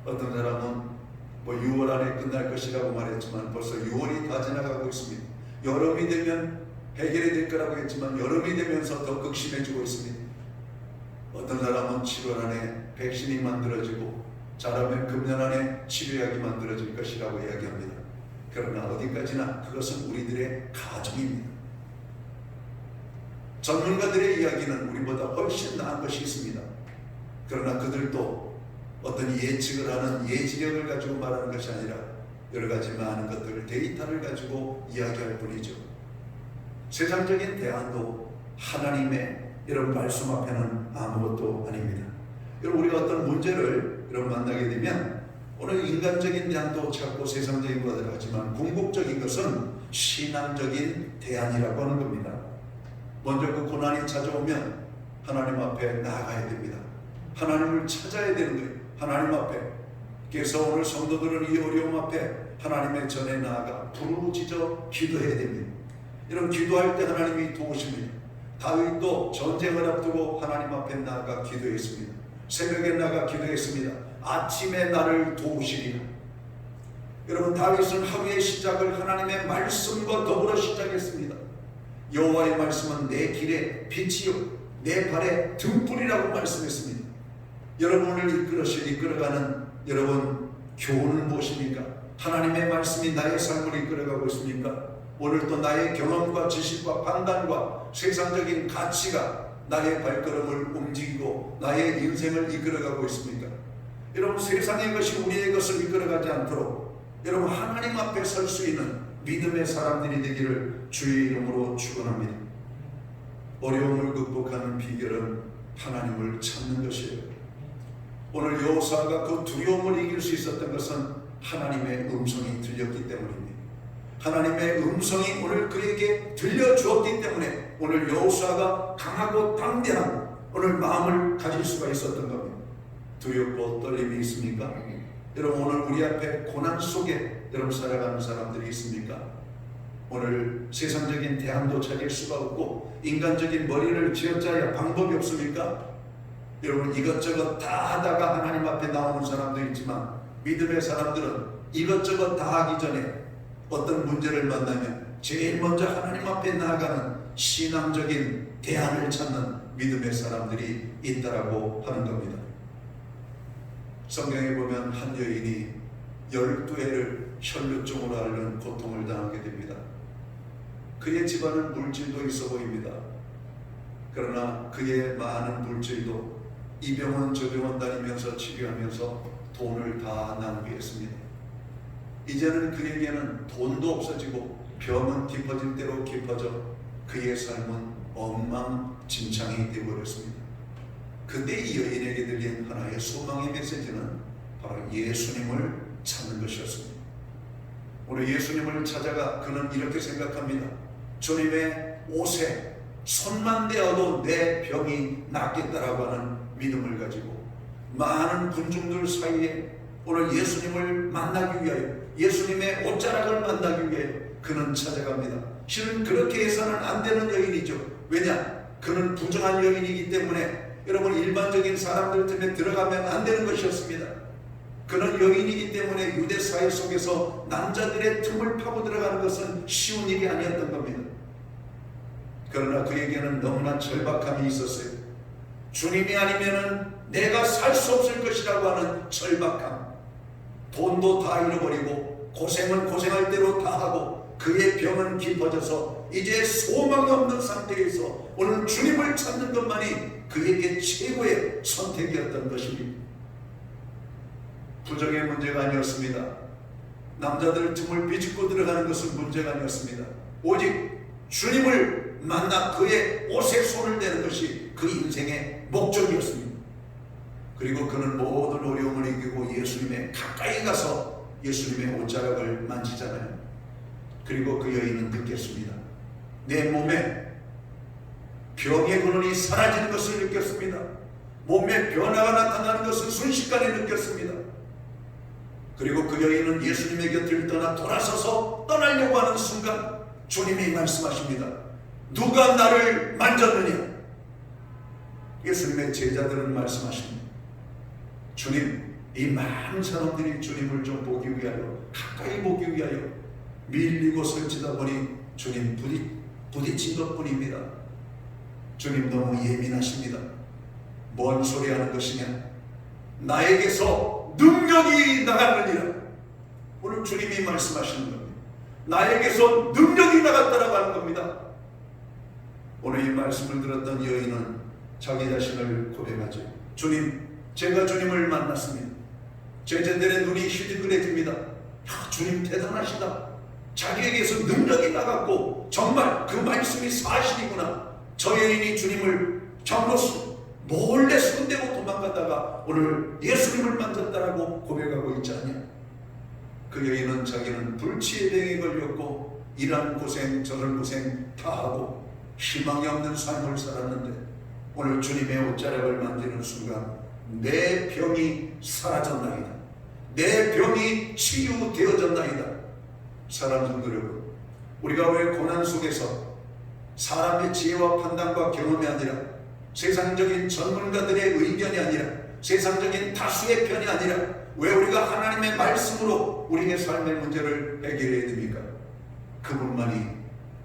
어떤 사람은 6월 안에 끝날 것이라고 말했지만 벌써 6월이 다 지나가고 있습니다. 여름이 되면 해결이 될 거라고 했지만 여름이 되면서 더 극심해지고 있습니다. 어떤 사람은 7월 안에 백신이 만들어지고 잘하면 금년 안에 치료약이 만들어질 것이라고 이야기합니다. 그러나 어디까지나 그것은 우리들의 가정입니다. 전문가들의 이야기는 우리보다 훨씬 나은 것이 있습니다. 그러나 그들도 어떤 예측을 하는 예지력을 가지고 말하는 것이 아니라 여러 가지 많은 것들, 데이터를 가지고 이야기할 뿐이죠. 세상적인 대안도 하나님의 이런 말씀 앞에는 아무것도 아닙니다. 여러분, 우리가 어떤 문제를 만나게 되면 오늘 인간적인 대안도 찾고 세상적인 것을 하지만 궁극적인 것은 신앙적인 대안이라고 하는 겁니다. 먼저 그 고난이 찾아오면 하나님 앞에 나아가야 됩니다. 하나님을 찾아야 되는 거예요. 하나님 앞에. 그래서 오늘 성도들은 이 어려움 앞에 하나님의 전에 나아가 부르짖어 기도해야 됩니다. 이런 기도할 때 하나님이 도우십니다. 다윗도 전쟁을 앞두고 하나님 앞에 나아가 기도했습니다. 새벽에 나가 기도했습니다. 아침에 나를 도우시리라. 여러분, 다윗은 하루의 시작을 하나님의 말씀과 더불어 시작했습니다. 여호와의 말씀은 내 길에 빛이요 내 발에 등불이라고 말씀했습니다. 여러분을 이끌어가는 여러분 교훈은 무엇입니까? 하나님의 말씀이 나의 삶을 이끌어가고 있습니까? 오늘도 나의 경험과 지식과 판단과 세상적인 가치가 나의 발걸음을 움직이고 나의 인생을 이끌어가고 있습니까? 여러분, 세상의 것이 우리의 것을 이끌어가지 않도록 여러분 하나님 앞에 설 수 있는 믿음의 사람들이 되기를 주의 이름으로 축원합니다. 어려움을 극복하는 비결은 하나님을 찾는 것이에요. 오늘 여호수아가 그 두려움을 이길 수 있었던 것은 하나님의 음성이 들렸기 때문입니다. 하나님의 음성이 오늘 그에게 들려주었기 때문에 오늘 여호수아가 강하고 담대한 오늘 마음을 가질 수가 있었던 겁니다. 두렵고 떨림이 있습니까? 여러분, 오늘 우리 앞에 고난 속에 여러분 살아가는 사람들이 있습니까? 오늘 세상적인 대안도 찾을 수가 없고 인간적인 머리를 쥐어짜야 방법이 없습니까? 여러분, 이것저것 다 하다가 하나님 앞에 나오는 사람도 있지만 믿음의 사람들은 이것저것 다 하기 전에 어떤 문제를 만나면 제일 먼저 하나님 앞에 나아가는 신앙적인 대안을 찾는 믿음의 사람들이 있다라고 하는 겁니다. 성경에 보면 한 여인이 12해를 혈루증으로 앓는 고통을 당하게 됩니다. 그의 집안은 물질도 있어 보입니다. 그러나 그의 많은 물질도 이 병원 저 병원 다니면서 치료하면서 돈을 다 낭비했습니다. 이제는 그에게는 돈도 없어지고 병은 깊어질 대로 깊어져 그의 삶은 엉망진창이 되어버렸습니다. 그때 이 여인에게 들린 하나의 소망의 메시지는 바로 예수님을 찾는 것이었습니다. 오늘 예수님을 찾아가 그는 이렇게 생각합니다. 주님의 옷에 손만 대어도 내 병이 낫겠다라고 하는 믿음을 가지고 많은 군중들 사이에 오늘 예수님을 만나기 위하여 예수님의 옷자락을 만나기 위해 그는 찾아갑니다. 실은 그렇게 해서는 안 되는 여인이죠. 왜냐? 그는 부정한 여인이기 때문에 여러분 일반적인 사람들 틈에 들어가면 안 되는 것이었습니다. 그는 여인이기 때문에 유대 사회 속에서 남자들의 틈을 파고 들어가는 것은 쉬운 일이 아니었던 겁니다. 그러나 그에게는 너무나 절박함이 있었어요. 주님이 아니면은 내가 살 수 없을 것이라고 하는 절박함. 돈도 다 잃어버리고 고생은 고생할 대로 다 하고 그의 병은 깊어져서 이제 소망이 없는 상태에서 오늘 주님을 찾는 것만이 그에게 최고의 선택이었던 것입니다. 부정의 문제가 아니었습니다. 남자들 틈을 비집고 들어가는 것은 문제가 아니었습니다. 오직 주님을 만나 그의 옷에 손을 대는 것이 그 인생의 목적이었습니다. 그리고 그는 모든 어려움을 이기고 예수님의 가까이 가서 예수님의 옷자락을 만지잖아요. 그리고 그 여인은 느꼈습니다. 내 몸에 병의 근원이 사라지는 것을 느꼈습니다. 몸에 변화가 나타나는 것을 순식간에 느꼈습니다. 그리고 그 여인은 예수님의 곁을 떠나 돌아서서 떠나려고 하는 순간 주님이 말씀하십니다. 누가 나를 만졌느냐? 예수님의 제자들은 말씀하십니다. 주님, 이 많은 사람들이 주님을 좀 보기 위하여, 가까이 보기 위하여 밀리고 설치다 보니 주님 부딪힌 것뿐입니다. 주님 너무 예민하십니다. 뭔 소리 하는 것이냐? 나에게서 능력이 나갔느니라. 오늘 주님이 말씀하시는 겁니다. 나에게서 능력이 나갔다라고 하는 겁니다. 오늘 이 말씀을 들었던 여인은 자기 자신을 고백하죠. 주님, 제가 주님을 만났습니다. 제자들의 눈이 휘둥그레집니다. 주님 대단하시다. 자기에게서 능력이 나갔고 정말 그 말씀이 사실이구나. 저 여인이 주님을 정로서 몰래 손대고 도망가다가 오늘 예수님을 만졌다라고 고백하고 있지 않냐. 그 여인은 자기는 불치의 병에 걸렸고 이런 고생 저런 고생 다 하고 희망이 없는 삶을 살았는데 오늘 주님의 옷자락을 만지는 순간 내 병이 사라졌나이다. 내 병이 치유되어졌나이다. 사랑 성도 여러분, 우리가 왜 고난 속에서 사람의 지혜와 판단과 경험이 아니라 세상적인 전문가들의 의견이 아니라 세상적인 다수의 편이 아니라 왜 우리가 하나님의 말씀으로 우리의 삶의 문제를 해결해야 됩니까? 그분만이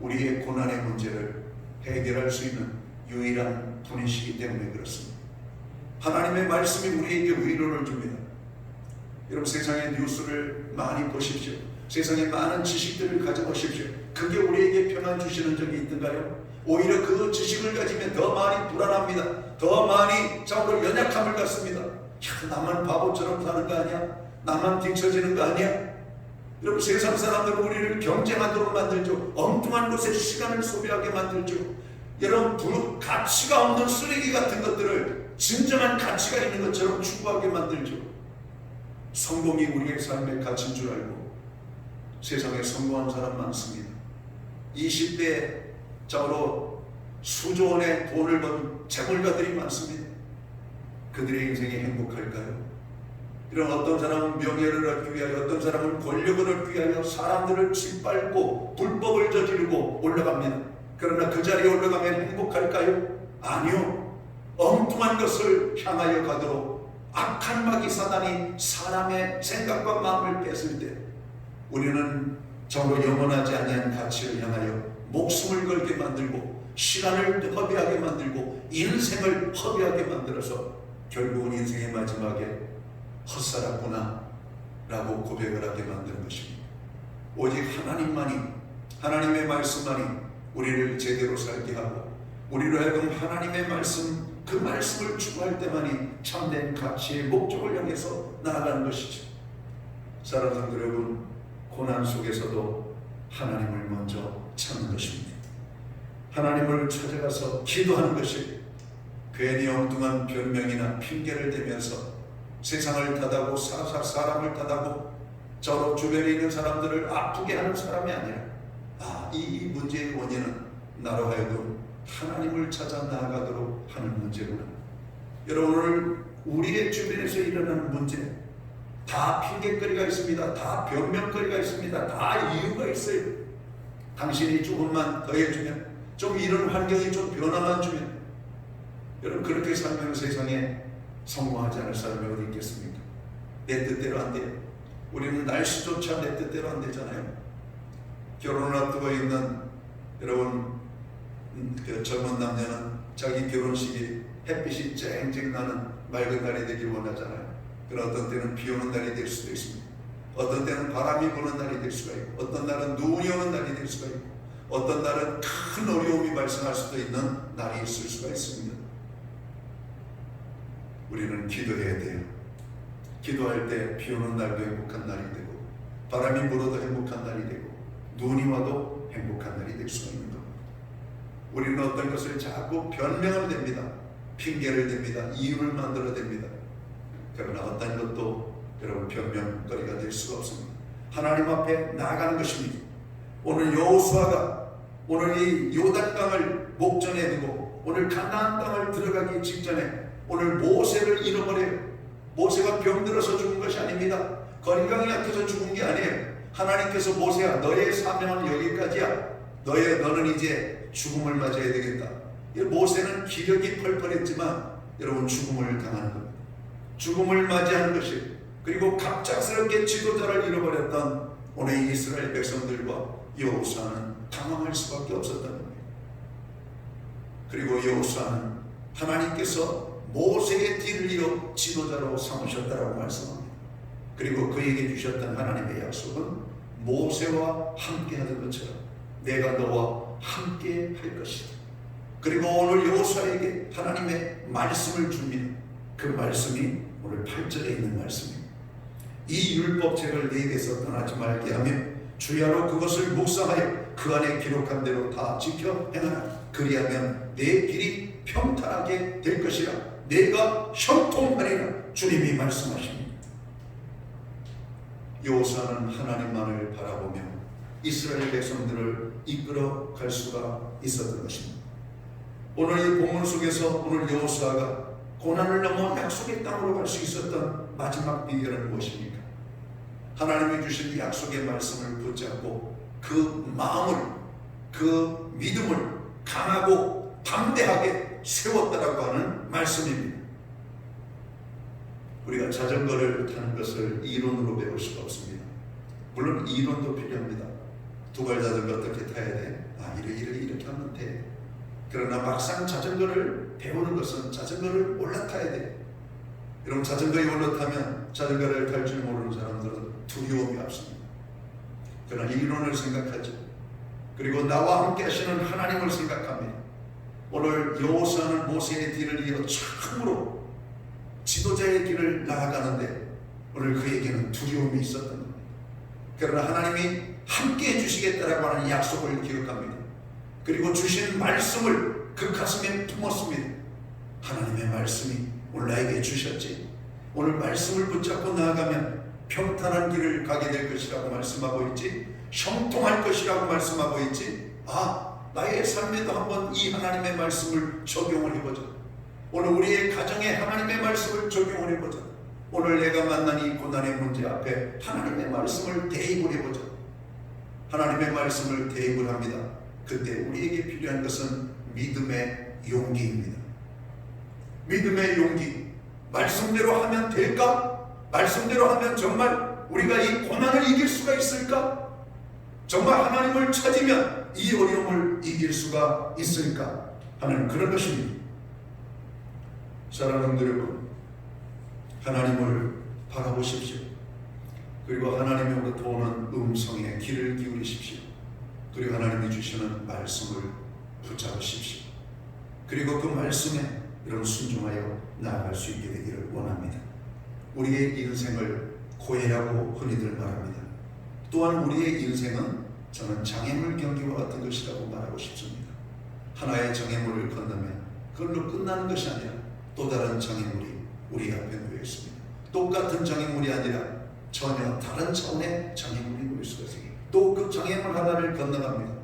우리의 고난의 문제를 해결할 수 있는 유일한 분이시기 때문에 그렇습니다. 하나님의 말씀이 우리에게 위로를 줍니다. 여러분, 세상의 뉴스를 많이 보십시오. 세상에 많은 지식들을 가져보십시오. 그게 우리에게 평안 주시는 적이 있던가요? 오히려 그 지식을 가지면 더 많이 불안합니다. 더 많이 자꾸 연약함을 갖습니다. 나만 바보처럼 사는 거 아니야? 나만 뒤처지는 거 아니야? 여러분, 세상 사람들은 우리를 경쟁하도록 만들죠. 엉뚱한 곳에 시간을 소비하게 만들죠. 여러분, 가치가 없는 쓰레기 같은 것들을 진정한 가치가 있는 것처럼 추구하게 만들죠. 성공이 우리의 삶의 가치인 줄 알고 세상에 성공한 사람 많습니다. 20대 자로 수조 원의 돈을 번 재물가들이 많습니다. 그들의 인생이 행복할까요? 이런 어떤 사람은 명예를 얻기 위하여, 어떤 사람은 권력을 얻기 위하여 사람들을 짓밟고 불법을 저지르고 올라갑니다. 그러나 그 자리에 올라가면 행복할까요? 아니요. 엉뚱한 것을 향하여 가도록 악한 마귀 사단이 사람의 생각과 마음을 뺐을 때 우리는 정말 영원하지 아니한 가치를 향하여 목숨을 걸게 만들고 시간을 허비하게 만들고 인생을 허비하게 만들어서 결국은 인생의 마지막에 헛살았구나 라고 고백을 하게 만드는 것입니다. 오직 하나님만이, 하나님의 말씀만이 우리를 제대로 살게 하고 우리로 하여금 하나님의 말씀, 그 말씀을 추구할 때만이 참된 가치의 목적을 향해서 나아가는 것이죠. 사랑하는 성도 여러분, 고난 속에서도 하나님을 먼저 찾는 것입니다. 하나님을 찾아가서 기도하는 것이 괜히 엉뚱한 변명이나 핑계를 대면서 세상을 탓하고 사람을 탓하고 저로 주변에 있는 사람들을 아프게 하는 사람이 아니라 이 문제의 원인은 나로 하여금 하나님을 찾아 나아가도록 하는 문제구나. 여러분, 오늘 우리의 주변에서 일어나는 문제 다 핑계거리가 있습니다. 다 변명거리가 있습니다. 다 이유가 있어요. 당신이 조금만 더 해주면, 좀 이런 환경이 좀 변화만 주면, 여러분, 그렇게 살면 세상에 성공하지 않을 사람이 어디 있겠습니까? 내 뜻대로 안 돼요. 우리는 날씨조차 내 뜻대로 안 되잖아요. 결혼을 앞두고 있는 여러분, 그 젊은 남녀는 자기 결혼식이 햇빛이 쨍쨍 나는 맑은 날이 되길 원하잖아요. 그러나 어떤 때는 비 오는 날이 될 수도 있습니다. 어떤 때는 바람이 부는 날이 될 수가 있고, 어떤 날은 눈이 오는 날이 될 수가 있고, 어떤 날은 큰 어려움이 발생할 수도 있는 날이 있을 수가 있습니다. 우리는 기도해야 돼요. 기도할 때 비 오는 날도 행복한 날이 되고, 바람이 불어도 행복한 날이 되고 눈이 와도 행복한 날이 될 수가 있는 겁니다. 우리는 어떤 것을 자꾸 변명을 댑니다. 핑계를 댑니다. 이유를 만들어댑니다. 그러나 어떤 것도 여러분 변명거리가 될 수가 없습니다. 하나님 앞에 나아가는 것입니다. 오늘 여호수아가 오늘 이 요단강을 목전에 두고 오늘 가나안 땅을 들어가기 직전에 오늘 모세를 잃어버려요. 모세가 병들어서 죽은 것이 아닙니다. 건강이 약해서 죽은 게 아니에요. 하나님께서 모세야, 너의 사명은 여기까지야. 너는 이제 죽음을 맞아야 되겠다. 모세는 기력이 펄펄했지만 여러분 죽음을 당하는 겁니다. 죽음을 맞이하는 것이, 그리고 갑작스럽게 지도자를 잃어버렸던 오늘 이스라엘 백성들과 여호수아는 당황할 수밖에 없었던 겁니다. 그리고 여호수아는 하나님께서 모세의 뒤를 이어 지도자로 삼으셨다라고 말씀합니다. 그리고 그에게 주셨던 하나님의 약속은 모세와 함께 하던 것처럼 내가 너와 함께 할 것이다. 그리고 오늘 여호수아에게 하나님의 말씀을 줍니다. 그 말씀이 오늘 8절에 있는 말씀입니다. 이 율법책을 네게서 떠나지 말게 하며 주야로 그것을 묵상하여 그 안에 기록한 대로 다 지켜 행하라. 그리하면 내 길이 평탄하게 될 것이라. 내가 형통하리라. 주님이 말씀하십니다. 여호수아는 하나님만을 바라보며 이스라엘 백성들을 이끌어 갈 수가 있었던 것입니다. 오늘 이 본문 속에서 오늘 여호수아가 고난을 넘어 약속의 땅으로 갈 수 있었던 마지막 비결은 무엇입니까? 하나님이 주신 약속의 말씀을 붙잡고 그 마음을, 그 믿음을 강하고 담대하게 세웠다라고 하는 말씀입니다. 우리가 자전거를 타는 것을 이론으로 배울 수가 없습니다. 물론 이론도 필요합니다. 두발 자전거 어떻게 타야 돼? 이렇게 하면 돼. 그러나 막상 자전거를 배우는 것은 자전거를 올라타야 돼. 여러분, 자전거에 올라타면 자전거를 탈 줄 모르는 사람들은 두려움이 앞섭니다. 그러나 이론을 생각하죠. 그리고 나와 함께 하시는 하나님을 생각합니다. 오늘 여호수아는 모세의 뒤를 이어 처음으로 지도자의 길을 나아가는데 오늘 그에게는 두려움이 있었던 겁니다. 그러나 하나님이 함께 해주시겠다라고 하는 약속을 기억합니다. 그리고 주신 말씀을 그 가슴에 품었습니다. 하나님의 말씀이 오늘 나에게 주셨지. 오늘 말씀을 붙잡고 나아가면 평탄한 길을 가게 될 것이라고 말씀하고 있지. 형통할 것이라고 말씀하고 있지. 나의 삶에도 한번 이 하나님의 말씀을 적용을 해보자. 오늘 우리의 가정에 하나님의 말씀을 적용을 해보자. 오늘 내가 만난 이 고난의 문제 앞에 하나님의 말씀을 대입을 해보자. 하나님의 말씀을 대입을 합니다. 그때 우리에게 필요한 것은 믿음의 용기입니다. 믿음의 용기. 말씀대로 하면 될까? 말씀대로 하면 정말 우리가 이 고난을 이길 수가 있을까? 정말 하나님을 찾으면 이 어려움을 이길 수가 있을까? 하는 그런 것입니다. 사랑하는 여러분, 하나님을 바라보십시오. 그리고 하나님으로부터 오는 음성에 귀를 기울이십시오. 그리고 하나님이 주시는 말씀을 붙잡으십시오. 그리고 그 말씀에 여러분 순종하여 나아갈 수 있게 되기를 원합니다. 우리의 인생을 고해라고 흔히들 말합니다. 또한 우리의 인생은 저는 장애물 경기와 같은 것이라고 말하고 싶습니다. 하나의 장애물을 건너면 그걸로 끝나는 것이 아니라 또 다른 장애물이 우리 앞에 놓여 있습니다. 똑같은 장애물이 아니라 전혀 다른 차원의 장애물이 놓여 있습니다. 또 그 장애물 하나를 건너갑니다.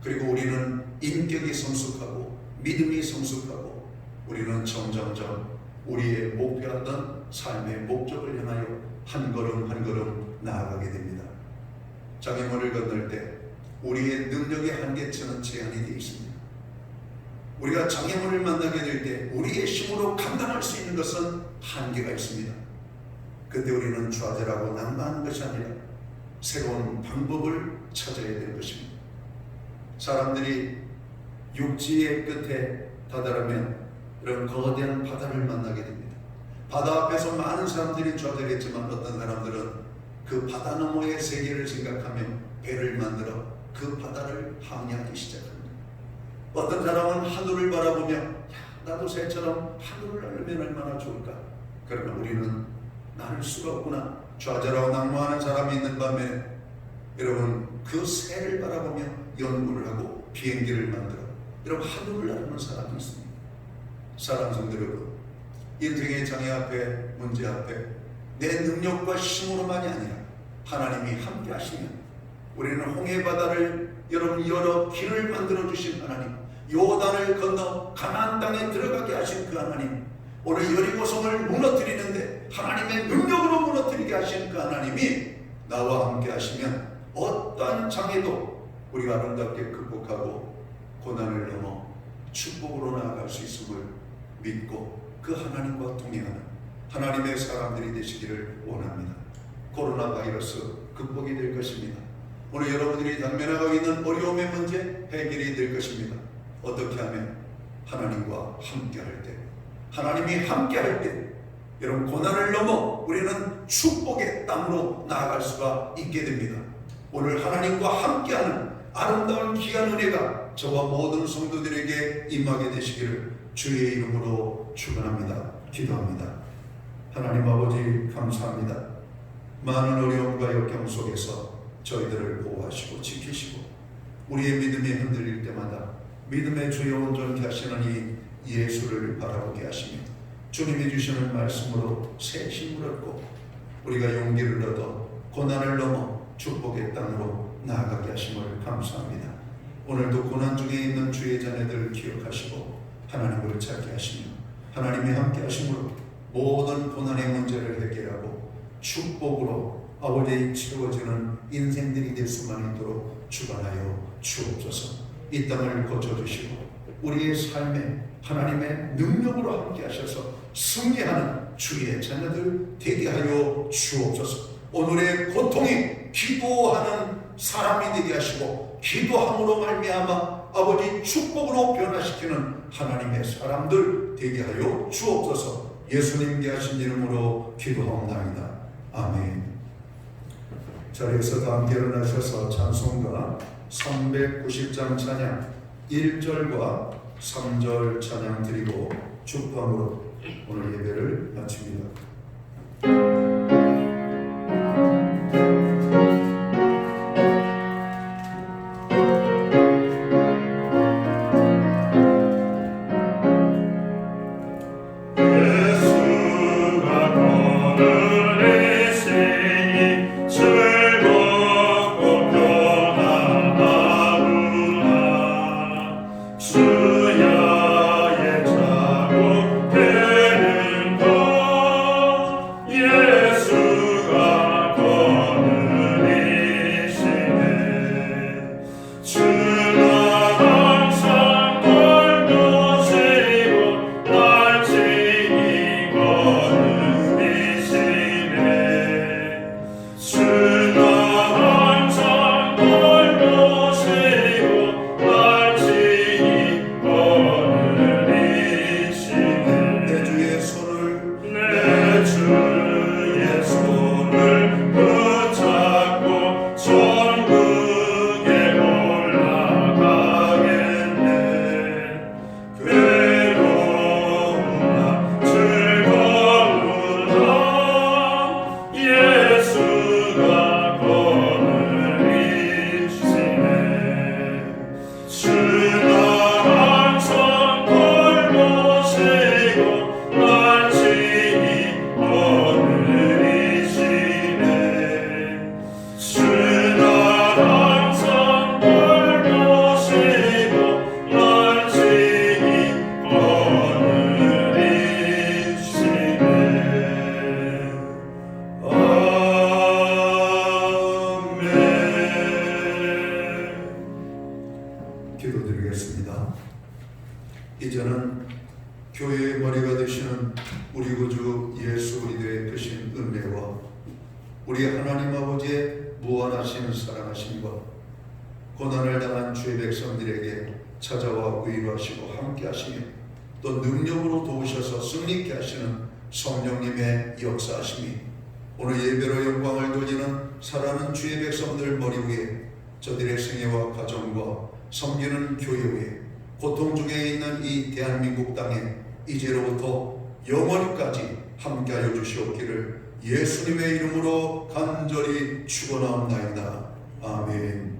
그리고 우리는 인격이 성숙하고 믿음이 성숙하고 우리는 점점점 우리의 목표하던 삶의 목적을 향하여 한 걸음 한 걸음 나아가게 됩니다. 장애물을 건널 때 우리의 능력의 한계치는 제한이 되어 있습니다. 우리가 장애물을 만나게 될 때 우리의 힘으로 감당할 수 있는 것은 한계가 있습니다. 그때 우리는 좌절하고 난감한 것이 아니라 새로운 방법을 찾아야 되는 것입니다. 사람들이 육지의 끝에 다다르면 이런 거대한 바다를 만나게 됩니다. 바다 앞에서 많은 사람들이 좌절했지만 어떤 사람들은 그 바다 너머의 세계를 생각하며 배를 만들어 그 바다를 항해하기 시작합니다. 어떤 사람은 하늘을 바라보며 나도 새처럼 하늘을 날면 얼마나 좋을까. 그러나 우리는 나를 수가 없구나. 좌절하고 낙망하는 사람이 있는 반면에 여러분 그 새를 바라보며 연구를 하고 비행기를 만들어 여러분 하늘을 나르는 사람이 있습니다. 사랑하는 성도 여러분, 인생의 장애 앞에 문제 앞에 내 능력과 힘으로만이 아니라 하나님이 함께 하시면 우리는 홍해바다를 여러분 열어 길을 만들어 주신 하나님, 요단을 건너 가나안 땅에 들어가게 하신 그 하나님, 오늘 여리고성을 무너뜨리는데 하나님의 능력으로 무너뜨리게 하신 그 하나님이 나와 함께 하시면 어떠한 장애도 우리가 아름답게 극복하고 고난을 넘어 축복으로 나아갈 수 있음을 믿고 그 하나님과 동행하는 하나님의 사람들이 되시기를 원합니다. 코로나 바이러스 극복이 될 것입니다. 오늘 여러분들이 당면하고 있는 어려움의 문제 해결이 될 것입니다. 어떻게 하면 하나님과 함께 할 때, 하나님이 함께 할 때 여러분 고난을 넘어 우리는 축복의 땅으로 나아갈 수가 있게 됩니다. 오늘 하나님과 함께하는 아름다운 귀한 은혜가 저와 모든 성도들에게 임하게 되시기를 주의 이름으로 축원합니다. 기도합니다. 하나님 아버지 감사합니다. 많은 어려움과 역경 속에서 저희들을 보호하시고 지키시고 우리의 믿음이 흔들릴 때마다 믿음의 주여 온전케 하시는 이 예수를 바라보게 하시며 주님이 주시는 말씀으로 새 힘을 얻고 우리가 용기를 얻어 고난을 넘어 축복의 땅으로 나아가게 하심을 감사합니다. 오늘도 고난 중에 있는 주의 자녀들을 기억하시고 하나님을 찾게 하시며 하나님이 함께 하심으로 모든 고난의 문제를 해결하고 축복으로 아버지 채워지는 인생들이 될 수만 있도록 주관하여 주옵소서. 이 땅을 거쳐주시고 우리의 삶에 하나님의 능력으로 함께 하셔서 승리하는 주의 자녀들 되게 하여 주옵소서. 오늘의 고통이 기도하는 사람이 되게 하시고 기도함으로 말미암아 아버지 축복으로 변화시키는 하나님의 사람들 되게 하여 주옵소서. 예수님께 하신 이름으로 기도하옵나이다. 아멘. 자리에서 다 함께 일어나셔서 찬송가 390장 찬양 1절과 3절 찬양 드리고 축복함으로 오늘 예배를 마칩니다. 기도드리겠습니다. 이제는 교회의 머리가 되시는 우리 구주 예수 그리스도의 크신 은혜와 우리 하나님 아버지의 무한하신 사랑하심과 고난을 당한 주의 백성들에게 찾아와 위로하시고 함께 하시며 또 능력으로 도우셔서 승리케 하시는 성령님의 역사하심이 오늘 예배로 영광을 돌리는 사랑하는 주의 백성들 머리 위에 저들의 생애와 가정과 섬기는 교회 위에 고통 중에 있는 이 대한민국 땅에 이제로부터 영원히까지 함께하여 주시옵기를 예수님의 이름으로 간절히 축원하옵나이다. 아멘.